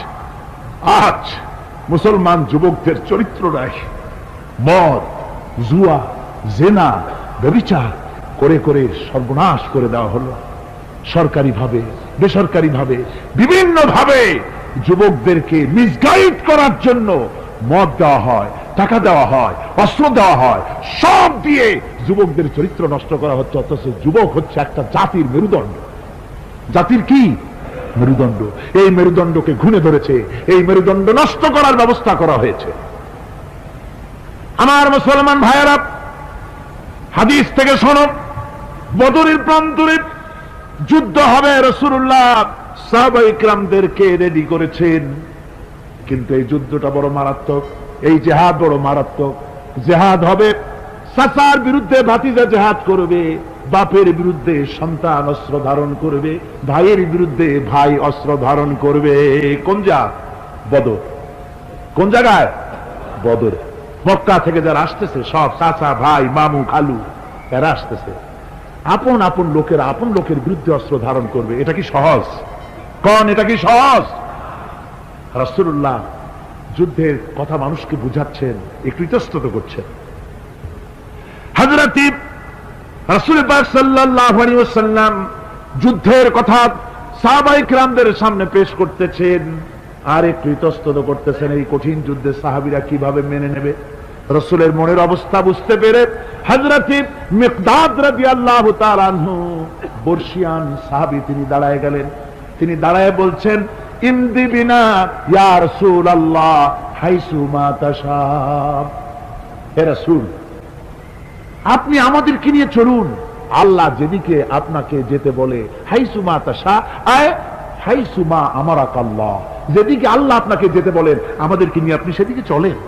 মুসলমান যুবকদের চরিত্র নাই, মদ, জুয়া, জেনা, ব্যভিচার করে করে সর্বনাশ করে দেওয়া হলো। সরকারি ভাবে, বেসরকারি ভাবে, বিভিন্ন ভাবে যুবকদেরকে মিসগাইড করার জন্য মদ দেওয়া হয়, টাকা দেওয়া হয়, অস্ত্র দেওয়া হয়, সব দিয়ে যুবকদের চরিত্র নষ্ট করা হচ্ছে। অথচ যুবক হচ্ছে একটা জাতির মেরুদণ্ড। জাতির কি মেরুদণ্ড? এই মেরুদণ্ডকে ঘুণে ধরেছে, এই মেরুদণ্ড নষ্ট করার ব্যবস্থা করা হয়েছে। আমার মুসলমান ভাইয়েরা, হাদিস থেকে শোনো, বদরের প্রান্তরে যুদ্ধ হবে, রাসূলুল্লাহ সাহাবায়ে কিরামদেরকে রেডি করেছেন, কিন্তু এই যুদ্ধটা বড় মারাত্মক, এই জিহাদ বড় মারাত্মক। জিহাদ হবে, চাচার বিরুদ্ধে ভাতিজা জিহাদ করবে, বাপের বিরুদ্ধে সন্তান অস্ত্র ধারণ করবে, ভাইয়ের বিরুদ্ধে ভাই অস্ত্র ধারণ করবে। কোন জায়গা? বদর। কোন জায়গায়? বদর। মক্কা থেকে যারা আসতেছে সব চাচা, ভাই, মামু, খালু, এরা আসতেছে। আপন আপন লোকেরা আপন লোকের বিরুদ্ধে অস্ত্র ধারণ করবে। এটা কি সহজ? কোন এটা কি সহজ? রাসূলুল্লাহ যুদ্ধের কথা মানুষকে বুঝাচ্ছেন, একটু ইতস্তত করছেন। হযরত রাসূল পাক সাল্লাল্লাহু আলাইহি ওয়াসাল্লাম যুদ্ধের কথা সাহাবায়ে কিরামদের সামনে পেশ করতেছেন আর একটু ইতস্তত করতেছেন। এই কঠিন যুদ্ধে সাহাবীরা কিভাবে মেনে নেবে? রাসূলের মনের অবস্থা বুঝতে পেরে হযরত মিকদাদ রাদিয়াল্লাহু তাআলা আনহু, বর্ষিয়ান সাহাবী, তিনি দাঁড়ায় গেলেন। তিনি দাঁড়ায় বলছেন, ইমদি বিনা ইয়া রাসূলুল্লাহ হাইসু মা তাশা। হে রাসূল, আপনি আমাদেরকে নিয়ে চলুন, আল্লাহ যেদিকে আপনাকে যেতে বলে, হাইসু মা তাশা আয় হাইসু মা আমারাকাল্লাহ, যেদিকে আল্লাহ আপনাকে যেতে বলেন আমাদেরকে নিয়ে আপনি সেদিকে চলেন।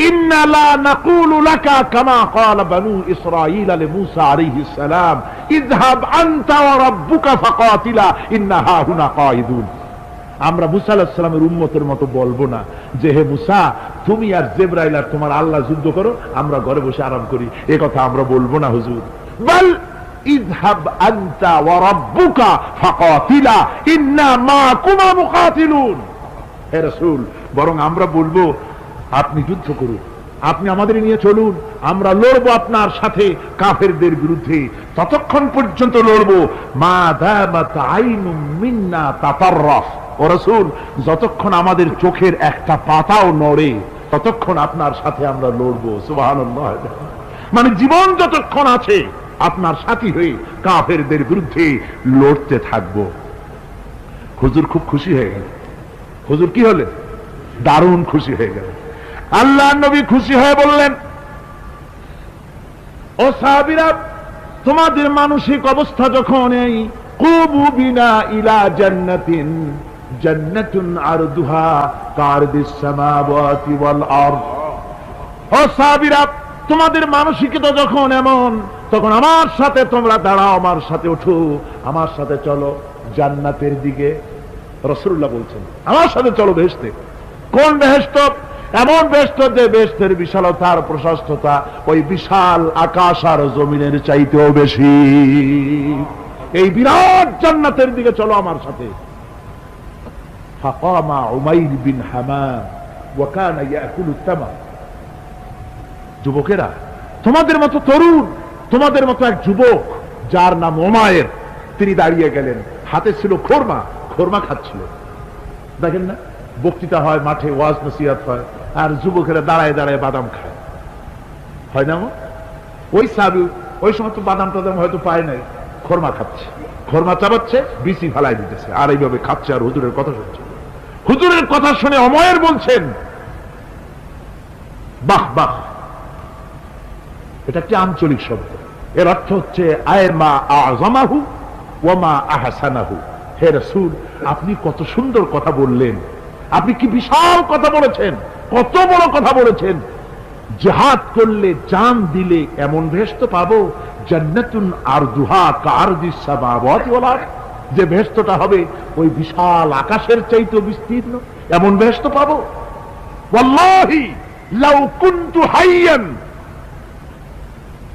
ইন্না লা নাকুলু লাকা কামা ক্বালা বানু ইসরাঈল লিমূসা আলাইহিস সালাম, ইযহাব আনতা ওয়া রাব্বুকা ফাকাতিলা ইন্না হাহুনা কাঈদুন। আমরা মুসা আলাইহিস সালামের উম্মতের মতো বলবো না যে, হে মুসা, তুমি আর জিবরাইল আর তোমার আল্লাহ যুদ্ধ করো, আমরা ঘরে বসে আরাম করি। এই কথা আমরা বলবো না হুজুর। বল ইযহাব আনতা ওয়া রাব্বুকা ফাকাতিলা ইন্না মাকুমা মুকাতিলুন। হে রাসূল, বরং আমরা বলবো, আপনি যুদ্ধ করুন, আপনি আমাদের নিয়ে চলুন, আমরা লড়বো আপনার সাথে কাফেরদের বিরুদ্ধে, ততক্ষণ পর্যন্ত লড়বো মা দামাত আইনুম মিন্না তাতাররাফ। ও রাসূল, যতক্ষণ আমাদের চোখের একটা পাতাও নড়ে ততক্ষণ আপনার সাথে আমরা লড়বো। সুবহানাল্লাহ। মানে জীবন যতক্ষণ আছে আপনার সাথী হয়ে কাফেরদের বিরুদ্ধে লড়তে থাকবো। হুজুর খুব খুশি হয়ে গেল। হুজুর কি হলেন? দারুণ খুশি হয়ে গেল। আল্লাহর নবী খুশি হয়ে বললেন, ও সাহাবীরা, তোমাদের মানসিক অবস্থা যখন এই কুবু বিনা ইলা জান্নাতিন, জান্নাতুন আরদুহা কারদিস সামাওয়াতি ওয়াল আরদ। ও সাহাবীরা, তোমাদের মানসিকতা যখন এমন, তখন আমার সাথে তোমরা দাঁড়াও, আমার সাথে ওঠো, আমার সাথে চলো জান্নাতের দিকে। রাসূলুল্লাহ বলছেন, আমার সাথে চলো বেহেশতে। কোন বেহেশত? এমন বেহেশত যে বেহেশতের বিশালতার প্রশস্ততা ওই বিশাল আকাশ আর জমিনের চাইতেও বেশি। এই বিরাট জান্নাতের দিকে চলো আমার সাথে। ফাকামা উমাইর বিন হামাম ওয়া কানা ইয়াকুলু তামার। যুবকেরা, তোমাদের মতো তরুণ, তোমাদের মতো এক যুবক যার নাম উমাইর, তিনি দাঁড়িয়ে গেলেন, হাতে ছিল খোরমা, খোরমা খাচ্ছিল। দেখেন না, বক্তৃতা হয়, মাঠে ওয়াজ নসিহত হয়, আর যুবকেরা দাঁড়ায় দাঁড়ায় বাদাম খায়, হয় না? ওই সাহাবী ওই সময় তো বাদাম টাদাম হয়তো পায় নাই, খোরমা খাচ্ছে, খোরমা চাবাচ্ছে, বিচি ফালাই দিতেছে, আর এইভাবে খাচ্ছে আর হুজুরের কথা শুনছে। হুজুরের কথা শুনে উমাইর বলছেন, বাহ বাহ। এটা একটি আঞ্চলিক শব্দ, এর অর্থ হচ্ছে আয় মা আযমাহু ওয়া মা আহসানাহু। হে রাসূল, আপনি কত সুন্দর কথা বললেন, আপনি কি বিশাল কথা বলেছেন, কত বড় কথা বলেছেন। জিহাদ করলে, জান দিলে এমন বেহেশত পাবো, জান্নাতুন আরদুহা কাআরদিস সামাওয়াতি ওয়াল আরদ, যে বেহেশতটা হবে ওই বিশাল আকাশের চাইতে বিস্তীর্ণ, এমন বেহেশত পাবো। ওয়াল্লাহি লাউ কুনতু হাইয়ান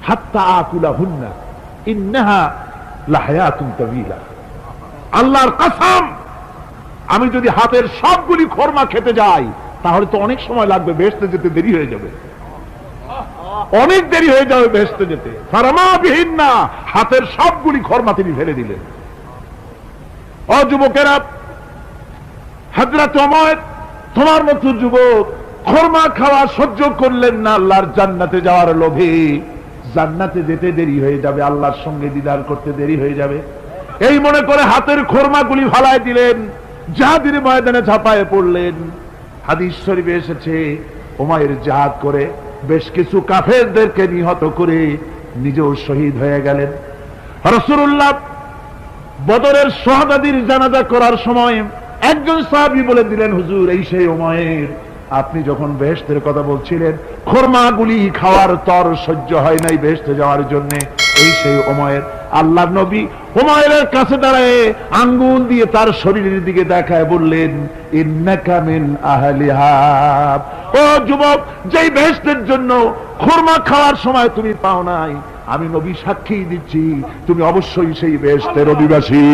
হাত্তা আকুলাহুন্না ইন্নাহা লাহায়াতুন তাওয়িলা। আল্লাহর কসম, আমি যদি হাতের সবগুলি খোরমা খেতে যাই তাহলে তো অনেক সময় লাগবে, বেহেশতে যেতে দেরি হয়ে যাবে, অনেক দেরি হয়ে যাবে বেহেশতে যেতে। ফারামা বিহিন্না, হাতের সবগুলি খোরমা তিনি ফেলে দিলেন। ও যুবকেরা, হযরত ওমর তোমার মতো যুবক খোরমা খাওয়া সহ্য করলেন না আল্লাহর জান্নাতে যাওয়ার লোভে। জান্নাতে যেতে দেরি হয়ে যাবে, আল্লাহর সঙ্গে দিদার করতে দেরি হয়ে যাবে, এই মনে করে হাতের খোরমাগুলি ফালায় দিলেন, জিহাদের ময়দানে ঝাঁপায়ে পড়লেন। হাদিস শরীফে এসেছে, উমাইর জিহাদ করে বেশ কিছু কাফেরদেরকে নিহত করে নিজেও শহীদ হয়ে গেলেন। রাসূলুল্লাহ বদরের শুহাদাদের জানাজা করার সময় একজন সাহাবী বলে দিলেন, হুজুর, এই সেই উমাইর, আপনি যখন বেহেশতের কথা বলছিলেন, খোরমাগুলি খাওয়ার তর সহ্য হয় নাই বেহেশতে যাওয়ার জন্য, এই সেই উমাইর। আল্লাহর নবী উমাইরের কাছে দাঁড়ায় আঙ্গুল দিয়ে তার শরীরের দিকে দেখায় বললেন, ইন্নাকা মিন আহলিহা। ও যুবক, যেই বেহেশতের জন্য খোরমা খাওয়ার সময় তুমি পাও নাই, আমি নবী সাক্ষী দিচ্ছি তুমি অবশ্যই সেই বেহেশতের অধিবাসী।